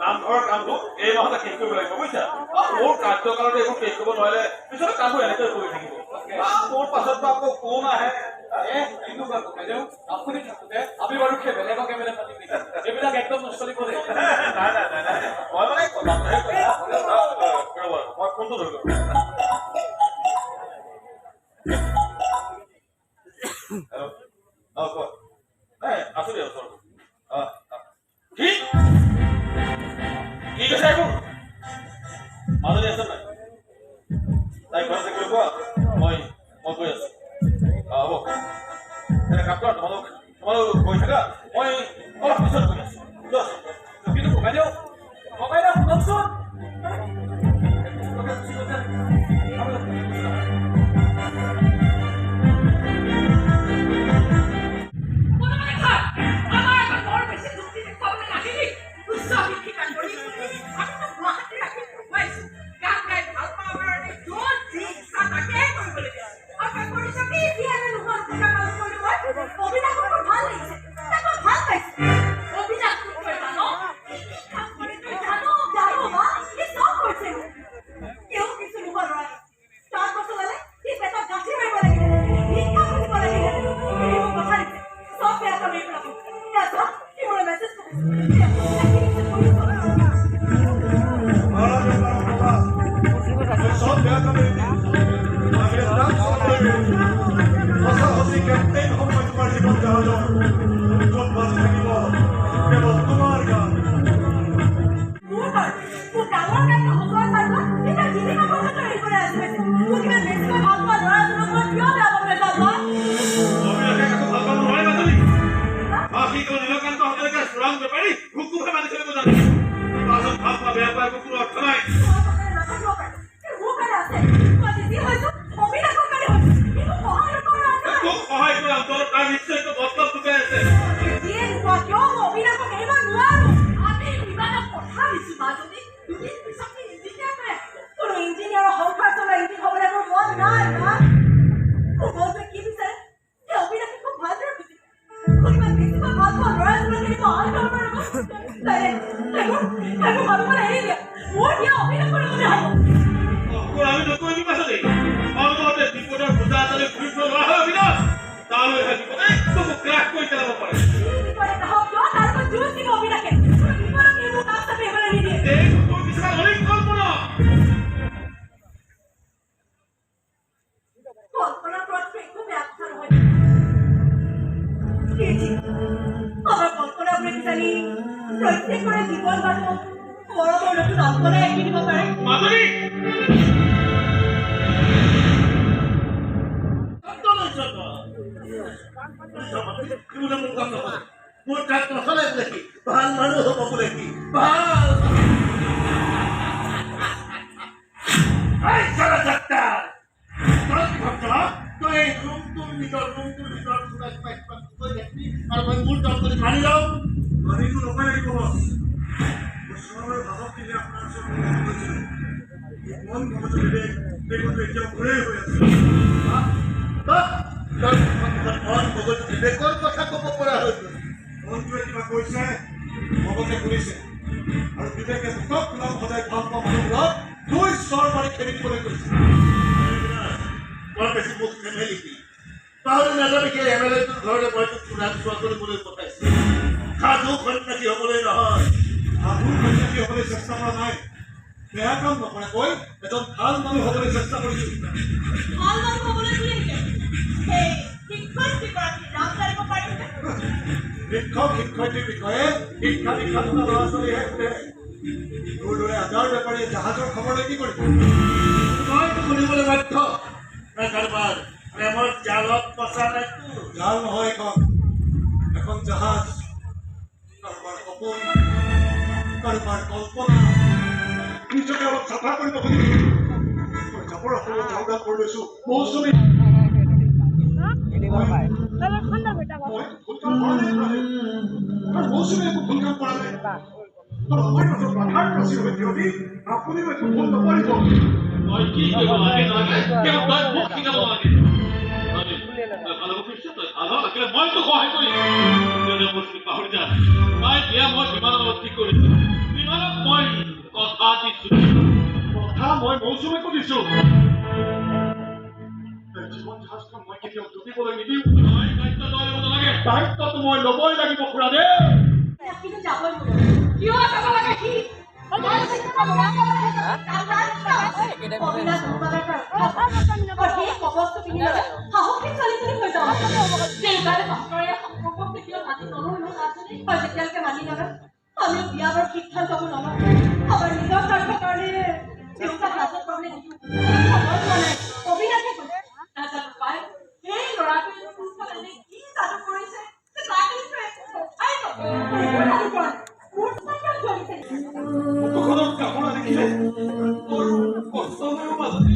নামঘৰৰ কামটো এই মাহতে শেষ কৰিব লাগিব বুজিছা মোৰ কাৰ্যকালতে এইবোৰ শেষ কৰিব নোৱাৰিলে পিছতে কামবোৰ এনেকৈ কৰি থাকিব মোৰ পাছত আকৌ ফোন আহে আপুনি থাকোঁতে আমি বাৰু বেলেগকে বেলেগ পাতিম নেকি এইবিলাক একদম নচলিব দেই নাই মই মানে মই ফোনটো ধৰিব হেল্ল' কওক আছো দে ওচৰত কি কি কৈছে এইবোৰ মাজতে আছে নাই তাই ঘৰতে কৰিব মই গৈ আছো হ'ব এনে কাম কৰা তোমালোক গৈ থাকা মই অলপ পিছত গৈ আছো কিন্তু ককাই দিওঁ শুনকচোন আমাৰ বৰ বেছি যুক্তি দেখুৱাবলৈ নাহিলি তোমাৰ কোনো অৰ্থ নাই। তোমাৰ কথাৰে নাথাকিব পাৰে। কিন্তু মোৰ কাৰণে আছে। মই আজি যি হৈছো, অবিনাশৰ কাৰণে হৈছো। কিন্তু সহায় নকৰা আছে। তোক সহায় কৰা তোৰ তাৰ নিশ্চয় তো মতলব লুকাই আছে। যিয়ে নোকোৱা কিয় মই অবিনাশক এৰিব নোৱাৰো। আমি বিমানক কথা দিছো মাজনী। দুদিন পিছত সি ইঞ্জিনিয়াৰ হৈ আহিব। কোনো ইঞ্জিনিয়াৰৰ সংসাৰ চলোৱা ইঞ্জিন হ'বলৈ মোৰ মন নাই মা। মোৰ মনটোৱে কি বিচাৰে সেই অবিনাশে খুব ভালদৰে বুজি পায়। কোনোবা বেছিকৈ ভাল পোৱা ল'ৰা-ছোৱালীক মই আন কৰিব পাৰিব। সেইবোৰ ভাবিবলৈ এৰি দিয়া। মোৰ বিয়া অবিনাশৰ লগতে হ'ব। আমি নকৰিবি পাছতে অন্ততে বিপদৰ বোজা এটালৈ ঘূৰি ফুৰা ল'ৰা হয় অবিনাশ। তালৈ বিপদে তোক ক্ৰাশ কৰি পেলাব পাৰে। বিপদে নাহক কিয় তাৰ ওপৰত জোৰ দিব অবিনাশে। কোনো বিপদক এইবোৰ কাম চাপি আহিবলৈ নিদিয়ে। এই তোৰ কিছুমান অনেক কল্পনা। কল্পনা কৰাটো একো বেয়া কথা নহয়। আমাৰ কল্পনাবোৰে কিজানি প্ৰত্যেকৰে জীৱন বাটত মৰমৰ নতুন অংকনে আঁকি দিব পাৰে। মাজনী মোৰ তাত নচলে বোলে কি ভাল মানুহ হ'ব বোলে কি ভাল মানি লওঁ মানিটো নকয় লাগিব বছ। ওচৰৰ ভাষক দিলে আপোনাৰ ওচৰত মন মগজু বিবেক এই কথা এতিয়াও ঘূৰাই হৈ আছে। মন মগজ বিবেকৰ কথা ক'ব পৰা হৈছিল। মনটোৱে কিবা কৈছে, মগজে কৰিছে আৰু বিবেকে মুখক খোলাম সদায় ভাল পোৱা মানুহবোৰক দুই স্তৰ মাৰি খেলি দিবলৈ কৈছে। বৰ বেছি মুখ নেমেলিবি। পাহৰি নাযাবি কি এমএলএটোৰ ঘৰলৈ মই তোক চোৱা কৰিবলৈ পঠাইছো। সাধু সন্যাসী হ'বলৈ নহয়। সাধু সন্যাসী হ'বলৈ চেষ্টা কৰা নাই। বেয়া কাম নকৰাকৈ এজন ভাল মানুহ হ'বলৈ চেষ্টা কৰিছো। ভাল মানুহ হ'বলৈ বুলি সেই শিক্ষয়িত্ৰীগৰাকীৰ নাম জানিব পাৰিমনে? শিক্ষক শিক্ষয়িত্ৰীৰ বিষয়ে শিক্ষা দীক্ষা থকা ল'ৰা ছোৱালীহে সোধে। তোৰ দৰে আজাৰ বেপাৰীয়ে জাহাজৰ খবৰ কি কৰিব? মইতো শুনিবলৈ বাধ্য। কাৰোবাৰ প্ৰেমৰ জালত ফচা নাইতো। জাল নহয় এখন জাহাজ। কাৰোবাৰ সপোন, কাৰোবাৰ কল্পনা নিজকে অলপ চাফা কৰিব খুজিছো। মই জাপৰ সকলো ধাউডাল কৰি লৈছো। মৌচুমী মৌচুমী একো ভুল কাম কৰা নাই। আমাৰ মাজত বাধাৰ প্ৰাচীৰ হৈ থিয়দি আপুনিও একো ভুল নকৰিব। তই কি কৰিব লাগে নালাগে কেৱল তই মোক শিকাব লাগে। তই ভাল হ'ব খুজিছ, তই ভাল হ লাগিলে মই তোক সহায় কৰিম। বস্তু পাহৰি যা তাই বিয়া মই বিমানৰ লগত ঠিক কৰিছো। বিমানক মই কথা দিছো। কথা মই মৌচুমীকো দিছো। জীৱন জাহাজখন মই কেতিয়াও ডুবিবলৈ নিদিওঁ। তই দায়িত্ব তই ল'ব নালাগে। দায়িত্বটো মই ল'বই লাগিব খুৰাদেৱ। কিন্তু যাবই নোৱাৰো। কিয় যাব লাগে সি? অবিনাশ সেই কবচটো পিন্ধি ল'লে সাহসী ছোৱালী হৈ যাব। দেউতাৰে ডক্তৰে সম্পৰ্ক কেতিয়াও মানি নলয় নহয় মাজনী। আৰু যেতিয়ালৈকে মানি নলয় আমিও বিয়া বাৰু সিদ্ধান্ত ল'ব নলওঁ। আমাৰ নিজৰ স্বাৰ্থৰ কাৰণে দেউতাক লাজত পাবলৈ নিদিওঁ। সময় পোৱা নাই। অবিনাশে কৈছে নাজানো পাই সেই ল'ৰাটোৱে কোনফালে কি যাদু কৰিছে তাক কিন্তু একো কথাই নকয়। যাদু কৰা মোৰ চাগে চলিছে। মুখখনত কামোৰা দেখিলে তোৰ কষ্ট হয় মাজনী।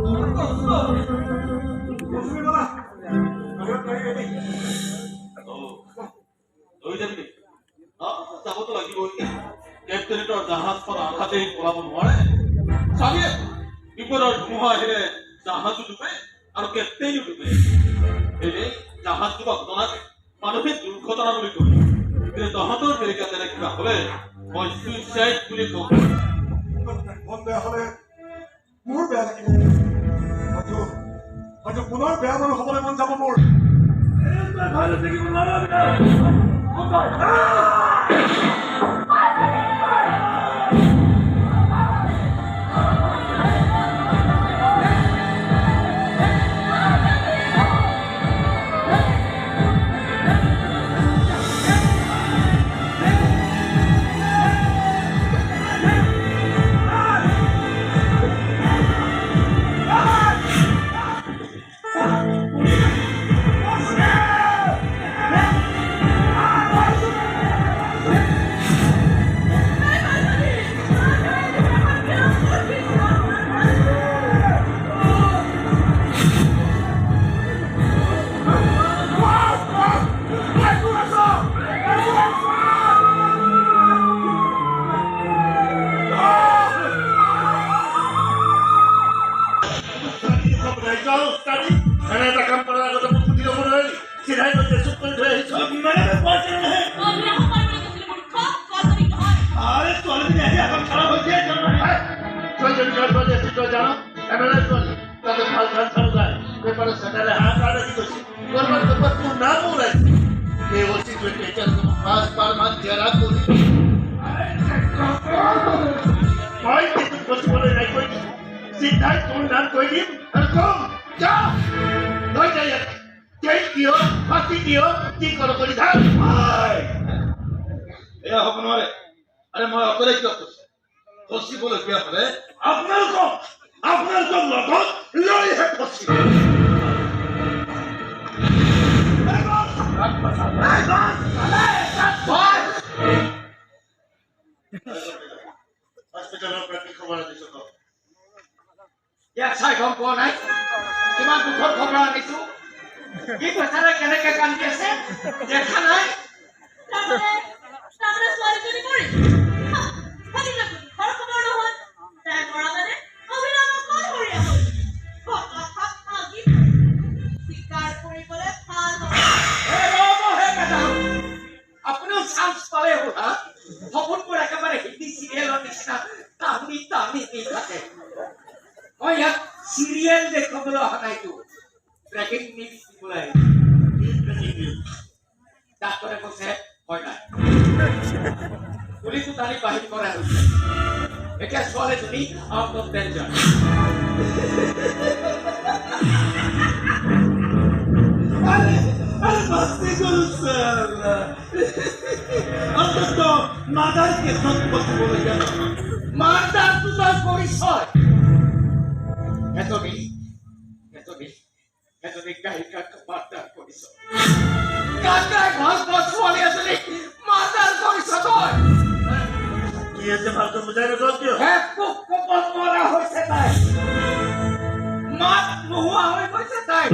তোৰ কষ্ট। মৌচুমী বলা বাহিৰত গাড়ী ৰেডি। লৈ যাবি নেকি? যাবতো লাগিবই। কেপ্টেনেটৰ জাহাজখন আঘাতেই পলাব নোৱাৰে। চাবিয়ে বিপদৰ ধুমুহা আহিলে জাহাজো ডুবে আৰু কেপ্টেইনো ডুবে। এনেই জাহাজ ডুবা ঘটনাক মানুহে দুৰ্ঘটনা বুলি কয়। কিন্তু তহঁতৰ বেলেগে তেনে কিবা হ'লে মই চুইচাইড বুলি কওঁ। মন বেয়া হ'লে মোৰ বেয়া লাগিব। হয়তো পুনৰ বেয়া মানুহ হ'বলৈ মন যাব মোৰ। ভালে থাকিব নোৱাৰা। উস্তাদি এনে এটা কাম কৰাৰ আগতে মোক সুধি ল'ব নোৱাৰি চিধাই গৈছে চুপ কৰি থৈ আহিছ মানে পইচা নহয় তই বিয়া সময় বুলি কৈছিলি মূৰ্খ ছোৱালী নহয় আৰে ছোৱালীজনী আহি এখন খাৰাপ হৈছে ছোৱালীজনী ঘৰ বাজি আছে তই জানো এমএলএ ছোৱালী তাতে ভাল ভাল চাল যায় পেপারে সেটালে হাত আর কি কৈছে করবার তোর তোর নাম ওলাইছে এই বলছি তুই টিচার তো পাঁচ বার মান জেরা করি ভাই কিন্তু বসে বলে নাই কই সিদ্ধাই তোর নাম কই দিম আর কম যা নয় যাই যেই দিও ফাঁসি দিও কি করো করি থাক ভাই এয়া হ'ব নোৱাৰে আৰে মই অকলে কি কৈছে ফসি বলে কি হবে আপোনালোকৰ লগত লৈহে ফসি হসপিটালৰ পৰা কি খবৰ দিছো তো ইয়াক চাই গম পোৱা নাই কিমান দুখৰ খবৰ আনিছো কি কথাৰে কেনেকে কান্দি আছে দেখা নাই তাৰমানে ছোৱালীজনী মৰিল খালি নাকি ঘৰ খবৰ নহয় তাই মৰা মানে অভিনৱক কল কৰি আহল কথা ভাগি স্বীকাৰ কৰিবলৈ ভাল আপুনিও চান্স পালে হ'ল হা সপোনবোৰ একেবাৰে হিন্দী চিৰিয়েলৰ নিচিনা টানি টানি নি থাকে মই ইয়াত চিৰিয়েল দেখুৱাবলৈ অহা নাইতো ব্ৰেকিং নিউজ দিবলৈ আহিছো ডাক্তৰে কৈছে হয় নাই পুলিচো তাৰিখ বাহিৰ কৰা হৈছে এতিয়া ছোৱালীজনী আউট অফ ডেঞ্জাৰ বাস্তি গ'ল স্যাৰ অন্তত মাদাৰ কেছত ফচিবলগীয়া নহয় মাৰ্ডাৰ দুটাৰ পৰিচয় এজনী গায়িকাক মাৰ্ডাৰ কৰিছে কাকাই ঘৰ ছোৱালী এজনী মাৰ্ডাৰ কৰিছে তই কি আছে ভালকৈ বুজাই নকওঁ কিয় পোক কোপত মৰা হৈছে তাই মাত নোহোৱা হৈ গৈছে তাই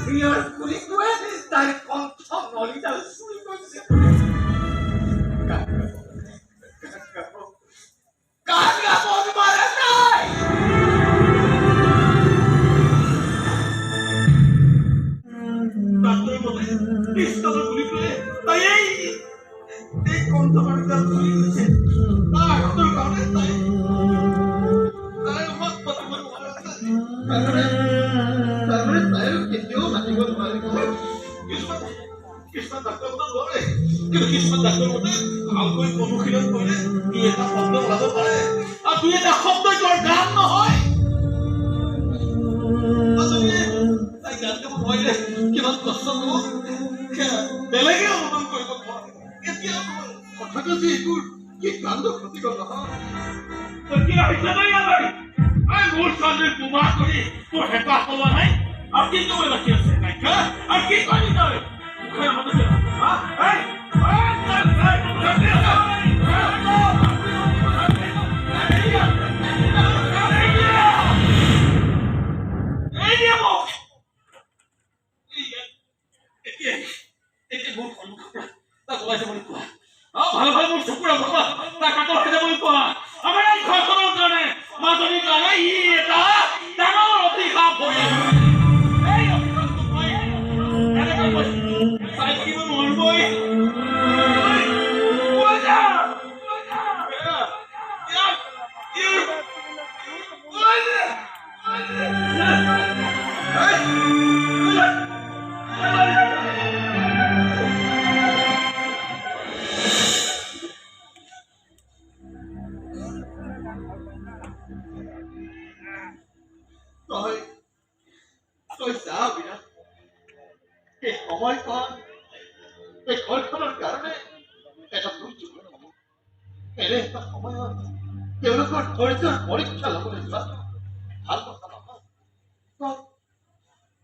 হিয়াৰ পুলিটোৱে তাইৰ কণ্ঠ নলীডাল চুই গৈছে গান গাব নোৱাৰে তাই ডাক্তৰ মতে পিষ্টলৰ গুলিটোৱে তাই এই কণ্ঠমাৰিডাল চুই গৈছে তাৰ হাতৰ কাৰণে তাই মাত পাতিব নোৱাৰা তাৰমানে তাইৰ কেতিয়াও মাতিব নোৱাৰিব কিছুমান ডাক্তৰ মতে নোৱাৰে কিন্তু কিছুমান ডাক্তৰ মতে ভালকৈ অনুশীলন কৰিলে দুই এটা শব্দ ওলাব পাৰে আৰু দুই এটা শব্দ তোৰ গান নহয় তাই গান গাব নোৱাৰিলে কিমান কষ্ট হ'ব বেলেগে অনুমান কৰিব নোৱাৰে এতিয়া কথাটো যে এইবোৰ কি গানটো ক্ষতিকৰ নহয় কি হৈছে তই ইয়ালৈ মোৰ ছোৱালীৰ দুমাহ কৰি তোৰ হেঁপাহ পলোৱা নাই আৰু কি কৰিব বাকী আছে নাইকা আৰু কি কৰিবি তই মুখে আমাকে ভাল ভাল মোৰ চকুৰ তাক কাটৰ হৈ যাবলৈ কোৱা আমাৰ এই ঘৰখনৰ কাৰণে মাজনীৰ কাৰণে ই এটা ডাঙৰ অভিশাপ হৈ আছে এই অভিশাপটো মই এনেকৈ চাই থাকিব নোৱাৰিবই তই যা বিনা এই সময়খন এই ঘৰখনৰ কাৰণে এটা দুৰ্যোগ এনে এটা সময়ত তেওঁলোকৰ ধৈৰ্যৰ পৰীক্ষা ল'বলৈ যোৱা ভাল কথা নহয়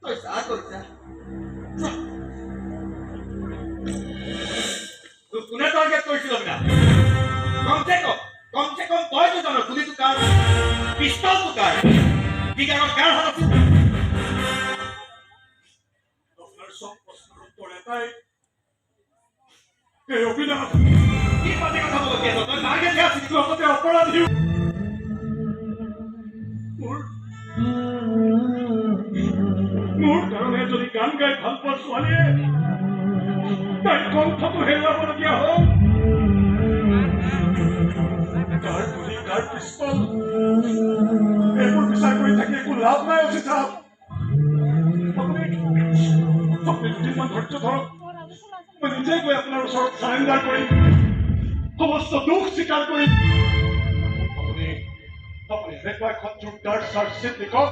তই যা কৰিছা কোনে টাৰ্গেট কৰিছিল বিনা কমচে কম তইতো জানো গুলিটো কাৰ পিষ্টলটো কাৰ বিজ্ঞানৰ কাৰ হাত আছিল সব প্রশ্নের উত্তর এটাই এই অভিনয় কি পাতি কথা বলতে আছো তুই টার্গেট কে আছিস তুই অপরাধী গান গাই ভাল পোৱা ছোৱালীয়ে তাইৰ কণ্ঠটো হেৰুৱাবলগীয়া হ'ল। কাৰ গুলি কাৰ পিস্তল এইবোৰ বিচাৰ কৰি থাকি একো লাভ নাই। অচিত সাহেব আপুনি দুদিনমান ধৈৰ্য ধৰক, মই নিজে গৈ আপোনাৰ ওচৰত চাৰেণ্ডাৰ কৰিম, সমস্ত দুখ স্বীকাৰ কৰিম। আপুনি এনেকুৱা এখন জোৰদাৰ চাৰ্জশ্বিট লিখক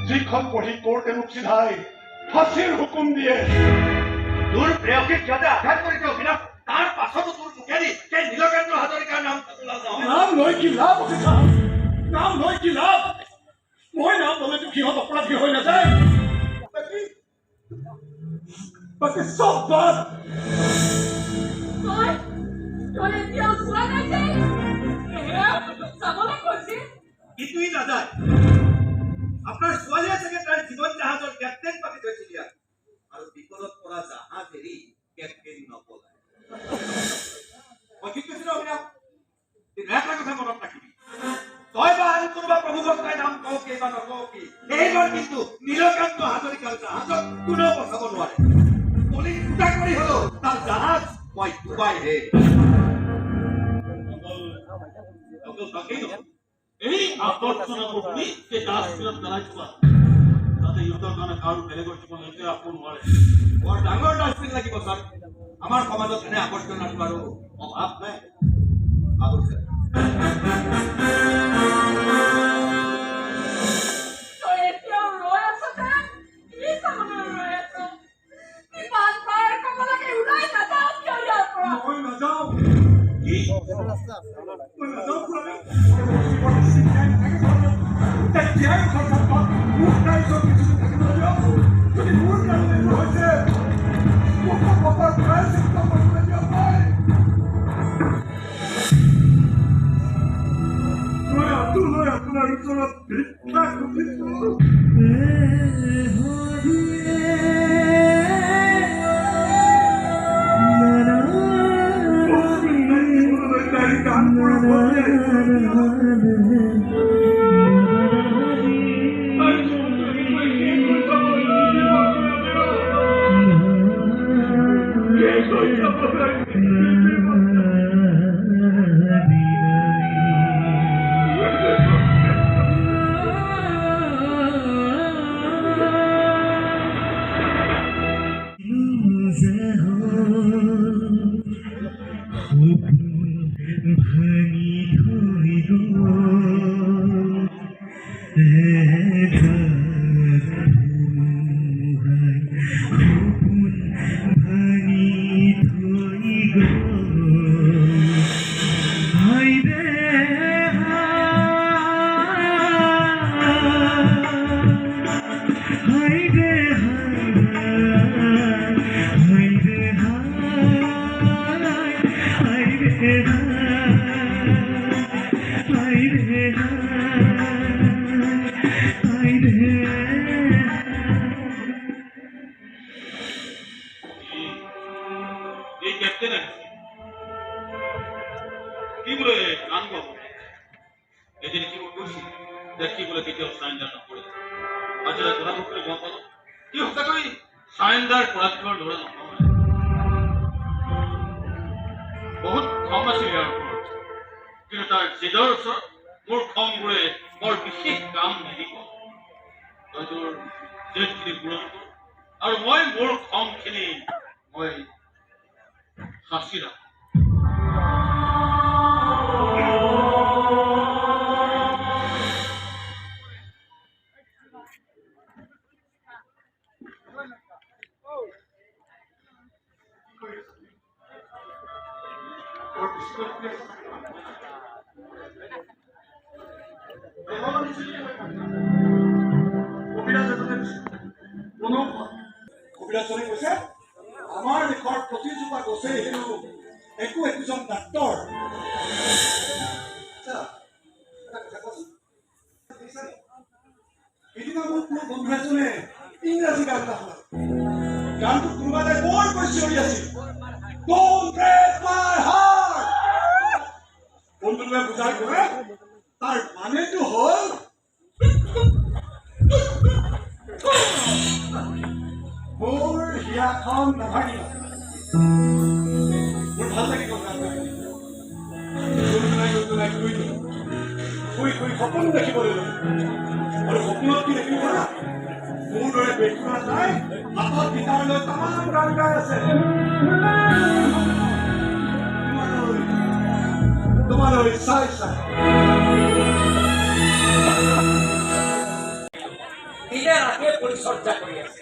যিখন পঢ়ি কোৰ্টে মোক চিধাই ফাঁচীৰ হুকুম দিয়ে। তোৰ প্ৰেয়সীক সিহঁতে আঘাত কৰিছে অভিনৱ, তাৰ পাছতো তোৰ মুখেদি সেই নীলকান্ত হাজৰিকাৰ নাম নাম লৈ কি লাভ? অচিত সাহেব নাম লৈ কি লাভ? মই নাম ল'লেতো সিহঁত অপৰাধী হৈ নাযায়। বাকী চব বাদ। তই এতিয়াও চোৱা নাই যে চাবলৈ কৈছে ইটোই নাযায়। আপোনাৰ ছোৱালীয়ে চাগে তাৰ জীৱন জাহাজৰ কেপ্টেইন পাতি থৈছিল ইয়াত, আৰু বিপদত পৰা জাহাজ এৰি কেপ্টেইন নপলায়। মই ঠিক কৈছিলো অভিনৱ, এটা কথা মনত ৰাখিবি, তই বা আন কোনোবা প্ৰভুভক্তাই নাম কওঁ বা নকওঁ কি, এইবাৰ কিন্তু নীলকান্ত হাজৰিকাৰ জাহাজক কোনেও বচাব নোৱাৰে। পলি ফুটা কৰি হলেও তাৰ জাহাজ মই ডুবাইহে। এই আৱৰ্জনাবোৰ শুনি সেই ডাষ্টবিনত পেলাই থোৱা, তাতে যুদ্ধৰ কাৰণে কাৰো বেলেগৰ জীৱন এতিয়া ৰাখিব নোৱাৰে। বৰ ডাঙৰ ডাষ্টবিন লাগিব ছাৰ, আমাৰ সমাজত এনে আৱৰ্জনাৰ আৰু অভাৱ নাই। তই এতিয়াও ৰৈ আছ যে কি চাবলৈ ৰৈ আছ? কিমান বাৰ ক'ব লাগে ওলাই নাযাওঁ কিয় ইয়াৰ পৰা? মই নাযাওঁ। কি মই নাযাওঁ খুড়ানী। তাই জীয়াই উঠাৰ ক্ষেত্ৰত মোক তাইৰ ওচৰত কিছু থাকিবলৈ দিয়ক। যদি মোৰ কাৰণে এইবোৰ হৈছে মোক পাপাৰ প্ৰায়শ্চিত্ত কৰিবলৈ দিয়ক। মই আতুলৈ আপোনাৰ ওচৰত ভিক্ষা খুজিছোঁ। তাইৰ গানবোৰ এই ক্যাপ্টেন আছে কি বলে গান গাবো এদিন কি করছি দেখি বলে কেউ সাইন্ডার নকরে আচ্ছা তোরা করে গম পালো কি হতা কই সাইন্ডার পড়াশোনা ধরে নহয় বহুত খং আছে ইয়াৰ ওপৰত কিন্তু তাৰ জিদৰ ওচৰত মোৰ খংবোৰে বৰ বিশেষ কাম নিদিব তই তোৰ জেদখিনি পূৰণ কৰ আৰু মই মোৰ খংখিনি মই সাঁচি ৰাখোঁ কবিৰাজনে কৈছে আমাৰ দেশৰ প্ৰতিজোপা গছেই হেনো একো একোজন ডাক্তৰ এদিনা মোৰ কোনো বন্ধু এজনে ইংৰাজী গান এটা শুনালে গানটো কোনোবা এটাই বৰকৈ চিঞৰি আছিল Don't break my heart বন্ধুটোৱে বুজাই ক'লে তাৰ মানেটো হ'ল মোৰ হিয়াখন নাভাগিল মোৰ ভাল লাগি গ'ল শুই সপোন দেখিবলৈ ল'লো আৰু সপোনত কি দেখিব না মোৰ দৰে বেকুৰা নাই হাতত গীটাৰ লৈ তামাম গান গাই আছে তোমালৈ চাই দিনে ৰাতিয়ে পৰিচৰ্যা কৰি আছে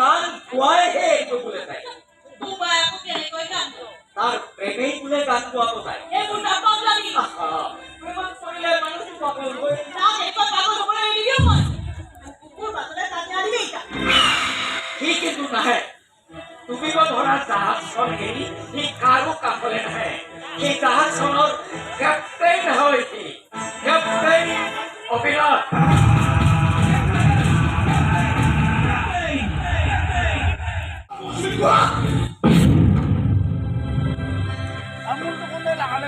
গান গোৱাইহে এইটো বোলে তাই তোমাৰ আকৌ কেনেকৈ গান তাৰ প্ৰেমেই বোলে গান গোৱাব তাই এইবোৰ নাপাম লাগি প্ৰেমত পৰিলে মানুহটো পাগল হৈ তাক এইখন পাগল হ'বলৈ নিদিও মই কুকুৰ বাটলৈ টানি আনিবি এতিয়া সি কিন্তু নাহে তুমি ধৰা জাহাজখন এৰি সি কাৰো কাষলে নাহে সেই জাহাজখনৰ কেপ্টেইন হয় সি কেপ্টেইন অবিনাশ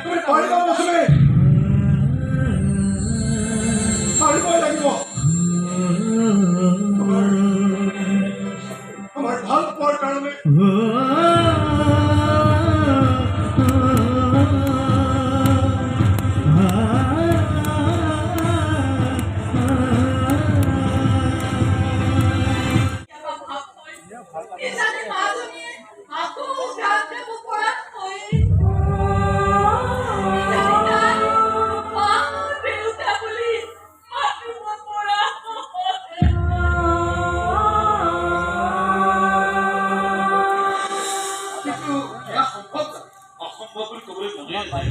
তুমি পাৰিবা নাছিলে পাৰিবই লাগিব আমাৰ ভাল পোৱাৰ কাৰণে এজানে মাজনীয়ে আকৌ মোক গান গাব পৰা হৈ অসম্ভৱ বুলি ক'বলৈ মনে নাযায়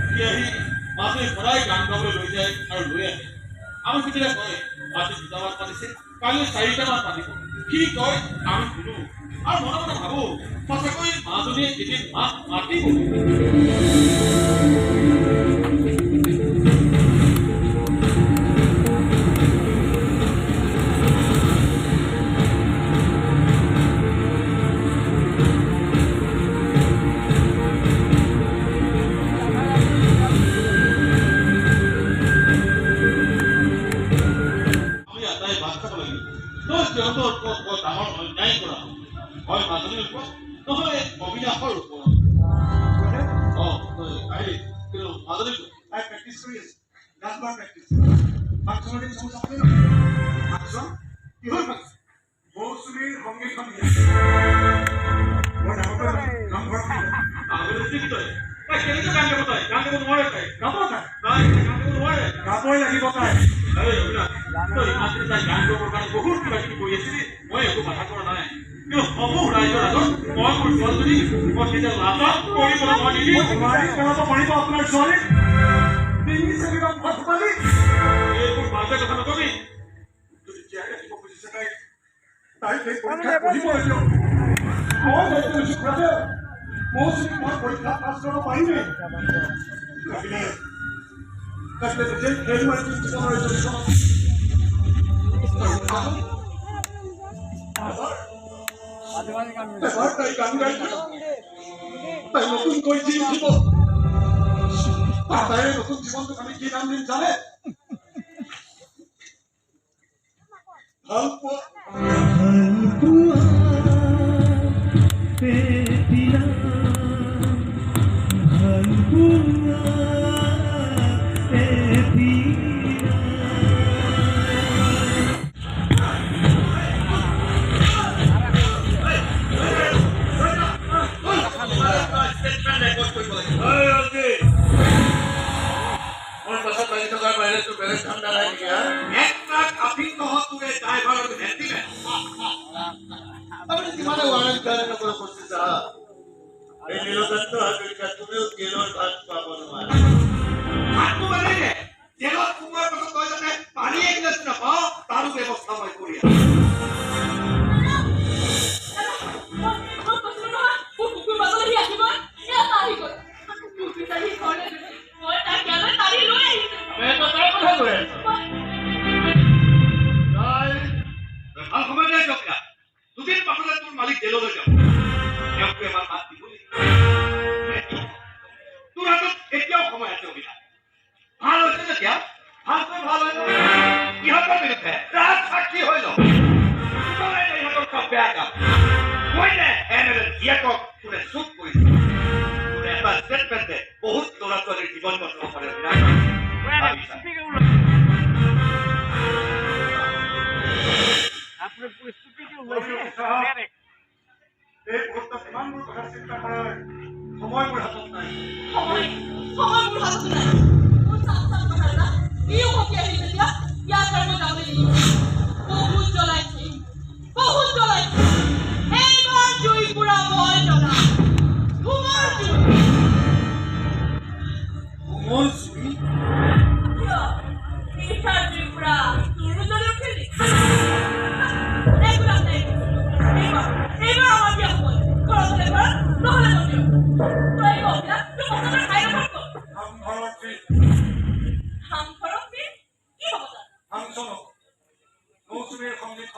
সি আহি মাজে সদায় গান গাবলৈ লৈ যায় আৰু লৈ আহে আমি কেতিয়া কয় আজি 2টামান পাতিছে কালি 4টামান পাতিব সি কয় আমি শুনো আৰু মনে মনে ভাবো সঁচাকৈ মাজনীয়ে এদিন মাক মাতিব ডাঙৰ অন্যায় কৰা হয় মাজনীৰ ওপৰত নহ'লে অবিনাশৰ ওপৰত মাজনী তাই প্ৰেক্টিছ কৰি আছে গান গোৱাৰ প্ৰেক্টিছ ফাংচনৰ দিন চব চাবলৈ ফাংচন কিহৰ ফাংচন মৌচুমীৰ সংগীতখন মোৰ ডাঙৰকৈ নামঘৰ তাই কেনেকৈ গান গাব তাই গান গাব নোৱাৰে তাই গাব তাই গান গাব নোৱাৰে গাবই লাগিব তাই তই ইমান তাই গান গাবৰ কাৰণে বহুত কিবা কিবি কৰি আছিলি মই একো বাধা কৰা নাই কিন্তু সমূহ ৰাইজৰ আগত মই মোৰ ছোৱালীজনী মই তেতিয়া লাজত কৰিবলৈ মই নিদিম নোৱাৰি কৰাব পাৰিব আপোনাৰ ছোৱালী ডিঙি চেলিব ভাত পালি এইবোৰ মাজে কথা নকবি যদি জীয়াই ৰাখিব খুজিছে তাই সেই পৰীক্ষা পঢ়িব লাগিব মই দায়িত্ব লৈছো খুৰাতে মৌচুমীক মই পৰীক্ষা পাছ কৰিব পাৰিমেই লাগিলে যেতিয়াই খেল মাৰি জীৱনৰ এবাৰ তাই গান গাই তাই নতুনকৈ জি উঠিব তাই নতুন জীৱনটোক আমি কি নাম দিম জানে ভাল পোৱা তোৰ হাতত এতিয়াও সময় আছে ছোৱালীৰ জীৱন বচাব পাৰে এই মুহূৰ্তত ইমানবোৰ কথা চিন্তা কৰাৰ সময় মোৰ হাতত নাই। সময় মোৰ হাতত নাই। মোৰ চাপ কথা এটা কি উভতি আহিছে এতিয়া ইয়াৰ কাৰণে যাবলৈ নিদিব। বহুত জ্বলাইছে এইবাৰ জুই পুৰা মই জ্বলা ধুমৰ জুই। কোমল চুই কিয় এইবাৰ জুই পুৰা তোৰো জ্বলি উঠিলি। এইবাৰ আমাৰ বিয়া হ'ব। ঘৰত হ'লে ঘৰত নহ'লে নদিওঁ। তই কবিলা তোৰ পচন্দৰ খাই নাথাক। হামঘৰৰ বিল কি হ'ব তাত? মৌচুমীৰ সংগীত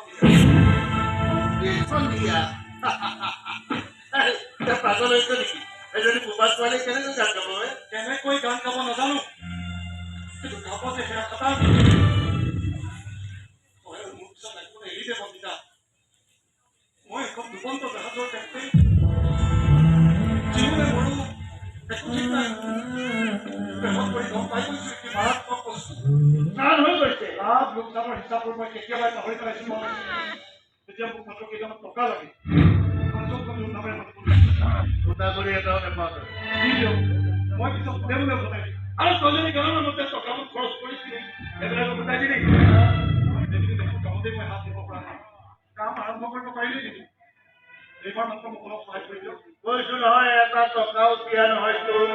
সন্ধিয়া পাগল হৈছে নেকি? এজনী বোবা ছোৱালী কেনেকৈ গান গাব? কেনেকৈ গান গাব নাজানো, কিন্তু গাব যে সেয়া কথা মোৰ পিছত একো এৰি দে বন্দিতা। মই এখন দুবন্ত জাহাজৰ কেপ্টেইন, জীৱনে মৰো একো ঠিক নাই। প্ৰেমত কৰি গম পাই গৈছো কি মাৰাত্মক বস্তু গান হৈ গৈছে। লাভ লোকচানৰ হিচাপবোৰ মই কেতিয়াবাই পাহৰি পেলাইছো। মই তেতিয়া মোক মাত্ৰ কেইটামান টকা লাগে। গোটা কৰি এটাও নেপাওঁ। মই পিছত কোনে বোলে ভটাই দিম। আৰু ছোৱালীজনী গানৰ মতে টকাবোৰ খৰচ কৰিছিলো, সেইবিলাক গোটাই দিলি। গাঁৱতে মই হাত দিব পৰা নাই। কাম আৰম্ভ কৰিব পাৰিলেই নেকি? এইবাৰ মাত্ৰ মোক অলপ সহায় কৰি দিয়ক। কৈছো নহয় এটা টকাও দিয়া নহয় তোৰ।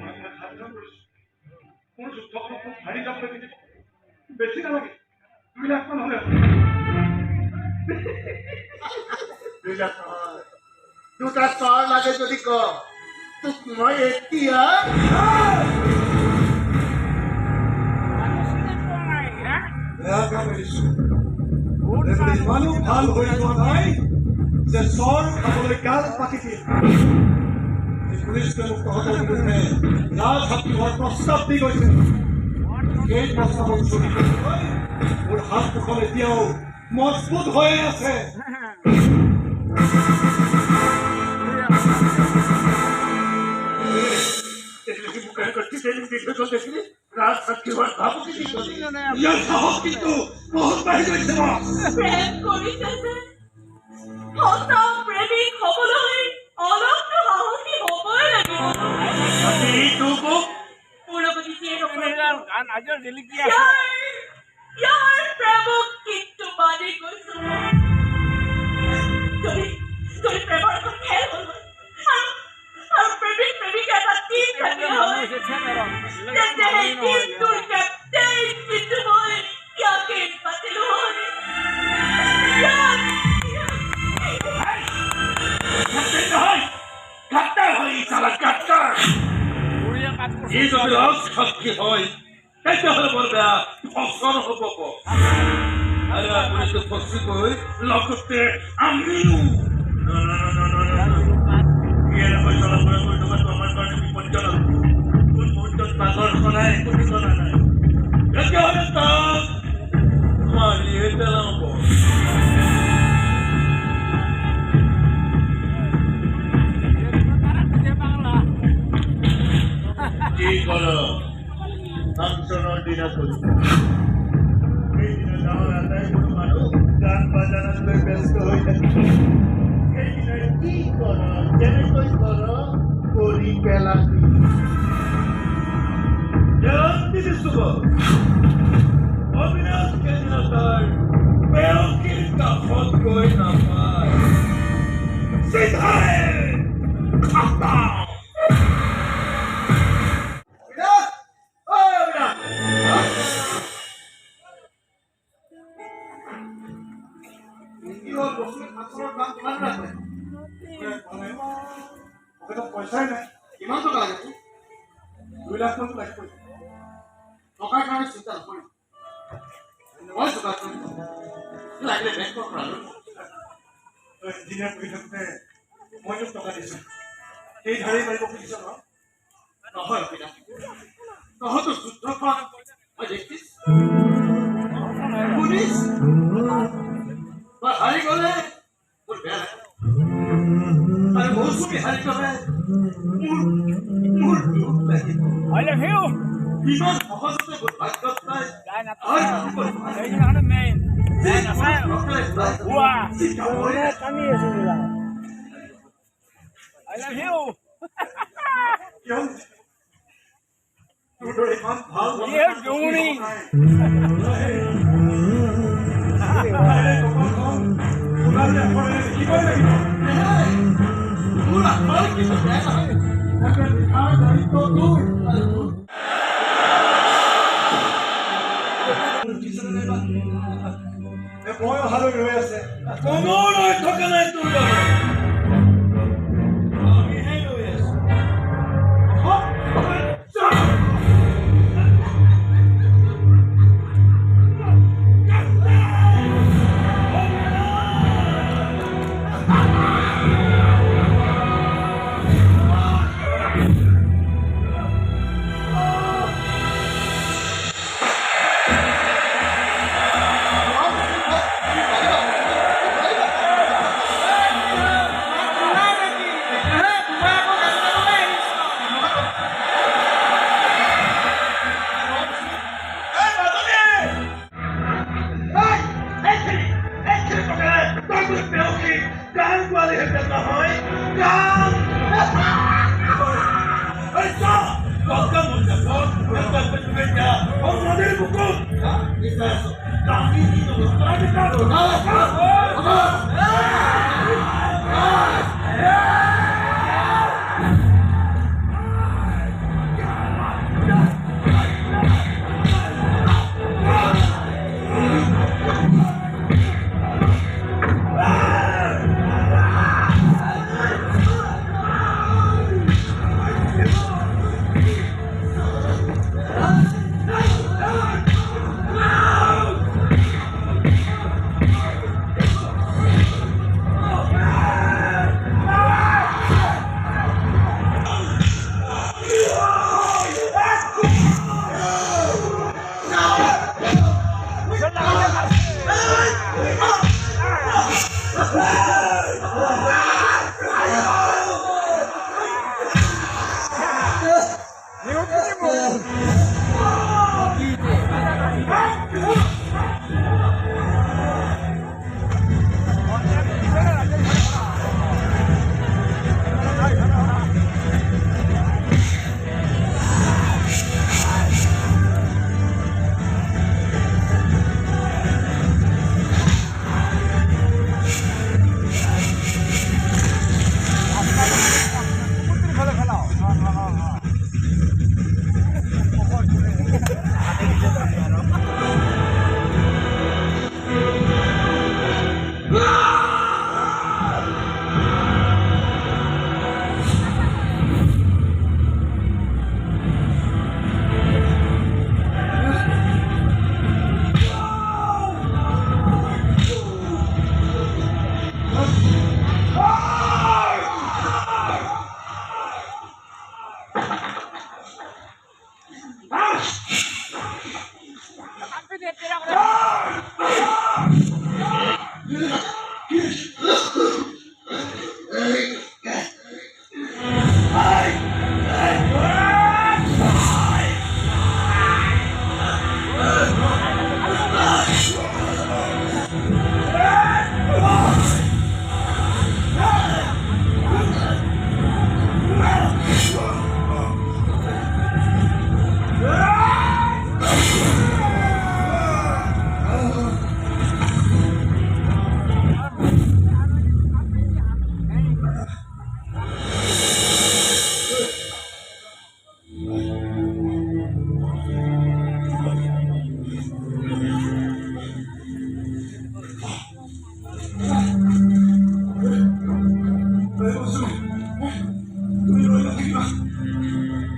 মই সাৱধান কৰিছো। মোৰ যুদ্ধখনত মোক হাৰি যাবলৈ নিদিব। বেছি নালাগে, 2 লাখ মান হ'লে 2 লাখ নহয়, 2টা চৰ লাগে যদি ক তোক মই এতিয়া বেয়া কাম এৰিছো। ইমানো ভাল হৈ যোৱা নাই যে চৰ খাবলৈ গাল পাতি দিয়ে। পুলিচে মোক তহঁতৰ বিৰুদ্ধে ৰাজহাতী হোৱাৰ প্ৰস্তাৱ দি গৈছে। এই প্ৰস্তাৱৰ চুৰি কৰিবলৈ মোৰ হাত দুখন এতিয়াও মজবুত হৈয়ে আছে। ইয়াৰ সাহস কিন্তু বহুত বাঢ়ি গৈছে। প্ৰেম কৰিছে যে সঁচা প্ৰেমিক হ'বলৈ অলপতো সাহসী হ'বই লাগিব। মোৰ লগত যিয়ে নকৰে ইয়াৰ প্ৰেমক কিন্তু মানি গৈছো। যদি প্ৰেমৰ এখন খেল হ'ল আৰু প্ৰেমিকা এটা টিম থাকিলে হয়, তেন্তে সেই টিমটোৰ কেপ্টেইন কিন্তু মই ইয়াকে পাতিলো হয়। সাক্ষী হয় তেতিয়াহ'লে বৰ বেয়া ফচল হ'ব। আৰু আপুনিতো ফচিবই, লগতে আমিও। এনেকৈ চলাফৰা কৰি থকাটো আমাৰ কাৰণে বিপদজনক। কোন মুহূৰ্তত পাগল সলাই একো ঠিকনা নাই। তেতিয়াহ'লে তাক মাৰিয়ে পেলাব। কি কৰ ফাংচনৰ দিনা কৰিম। সেইদিনা গাঁৱৰ আটাইবোৰ মানুহ গান বাজানাত লৈ ব্যস্ত হৈ থাকে। সেইদিনা কি কৰ, কেনেকৈ কৰ কৰি পেলাবি। অবিনাশ সেইদিনা তাৰ পেয়সীৰ কাষত গৈ নাপায়, চিধাই খাটাও। পইচাই নাই। কিমান টকা লাগে? 2 লাখ মান লাগিব। টকাৰ কাৰণে চিন্তা নকৰিম, মই যোগাৰ কৰিম। লাগিলে বেংকৰ পৰা ইঞ্জিনিয়াৰ কৰি থাকোঁতে মই তোক টকা দিছোঁ, সেই ধাৰেই মাৰিব খুজিছ নহয়? অবিনাশ, তহঁতৰ যুদ্ধখন মই দেখিছ পুলিচ হাৰি গ'লে মোৰ বেয়া লাগে, আৰু মৌচুমী হাৰি গ'লে মোৰ দুখ লাগিব I love you. ইমান সহজতে ভাগ্যত নাই Jangan apa. আৰু কি কৰিব পাৰে? Ini ada main. এই Main apa? সকলে Wah. শিকাবই Kami ya sini. I love you. কিয় তোৰ দৰে ইমান ভাল Iya, Juni. মই অহালৈ ৰৈ আছে কোনো ৰৈ থকা নাই তোৰ দৰে আমিহে ৰৈ আছো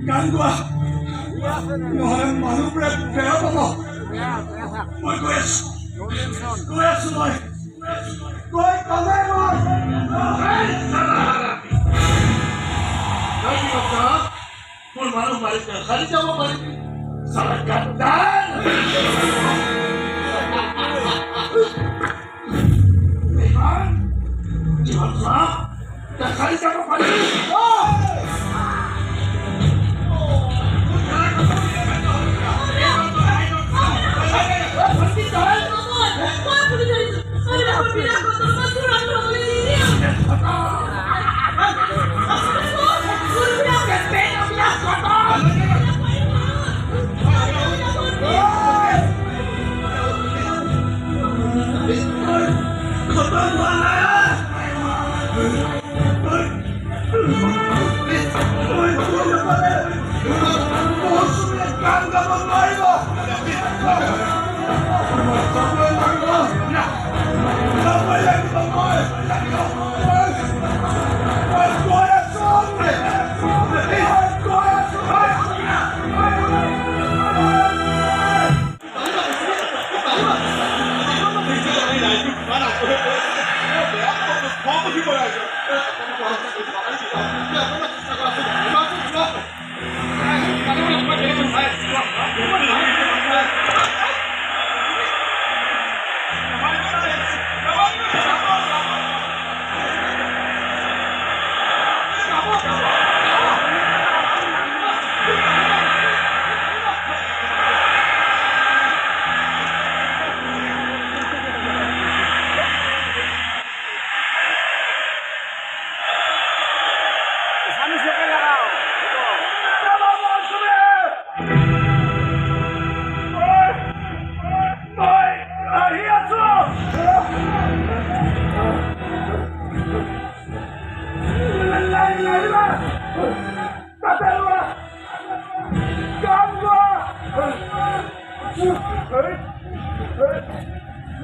গান গোৱা নহ'লে মানুহবোৰে বেয়া পাব মই গৈ আছো মই গৈ পালে মোৰ মানুহ মাৰি খালি যাব পাৰিবি চালা গাদ্দাৰ খালি যাব পাৰিবি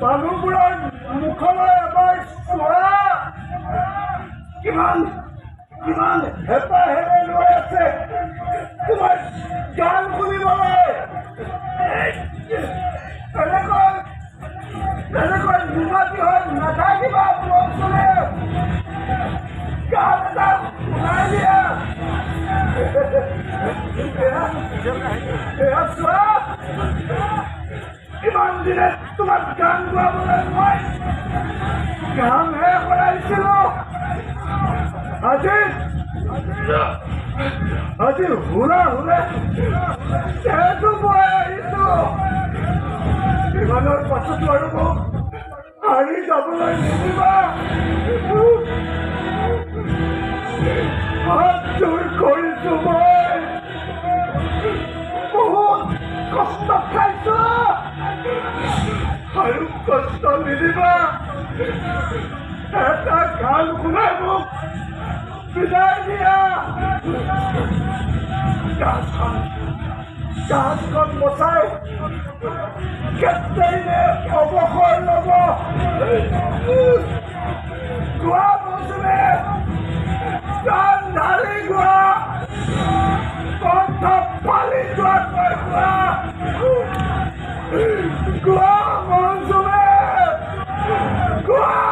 মানুহবোৰৰ মুখলৈ এবাৰ চোৱা কিমান কিমান হেঁপাহেৰে লৈ আছে তোমাৰ গান শুনিবলৈ তেনেকৈ নিমাতি হৈ নাথাকিবা অঞ্চলে গান এটা শুনাই দিয়া এয়া চোৱা ইমান দিনে তোমাক গান গোৱাবলৈ মই কামহে কৰাইছিলো আজি হুৰা হুৰে সেইটো মই আহিছো ইমানৰ পাছতো আৰু মোক হাৰি যাবলৈ নিদিবা হাত জোৰ কৰিছো মই বহুত কষ্ট খাইছো আৰু কষ্ট নিদিবা এটা গান শুনাই মোক বিদায় দিয়া গাছখন বচাই কেপ্টেইনে অৱসৰ ল'ব গোৱা মৌচুমে গান ঢালি গোৱা কণ্ঠ ফালি যোৱাকৈ গোৱা মৌচুমে গোৱা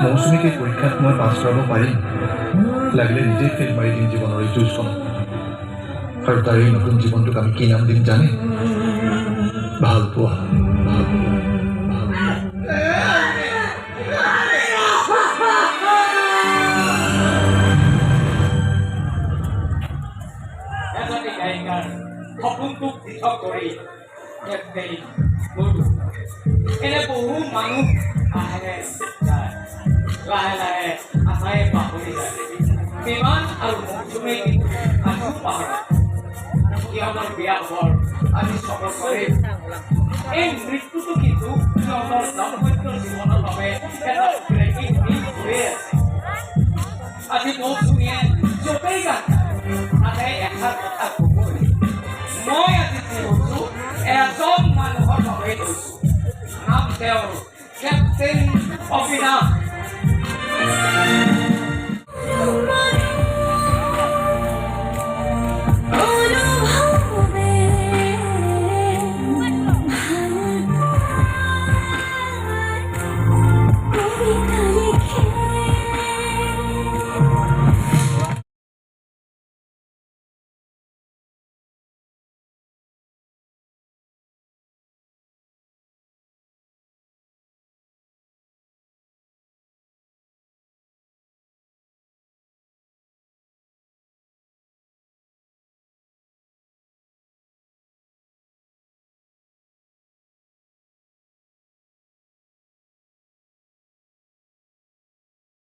মৌচুমীক এই পৰীক্ষাত মই পাছ কৰাব পাৰিম লাগিলে নিজেই ফেল মাৰি দিম জীৱনৰ এই যুঁজখন আৰু তাৰ এই নতুন জীৱনটোক আমি কি নাম দিম জানে ভাল পোৱা ভাল পোৱা এজনী গায়িকাৰ সপোনটোক পৃথক কৰি এনে বহু মানুহ আহে যায় লাহে লাহে আশাই পাহৰি যায় বিমান আৰু মৌচুমী আজিও পাহৰে সিহঁতৰ বিয়া ঘৰ আজি চবৰ কৰে এই মৃত্যুটো কিন্তু সিহঁতৰ দাম্পত্য জীৱনৰ বাবে এটা ব্ৰেকিং নিউজ হৈয়ে আছে আজি মৌচুমীয়ে য'তেই গান তাতে এষাৰ কথা ক'বই মই আজি কি হৈছোঁ এজন মানুহৰ বাবে হৈছোঁ নাম তেওঁৰ কেপ্টেইন অবিনাশ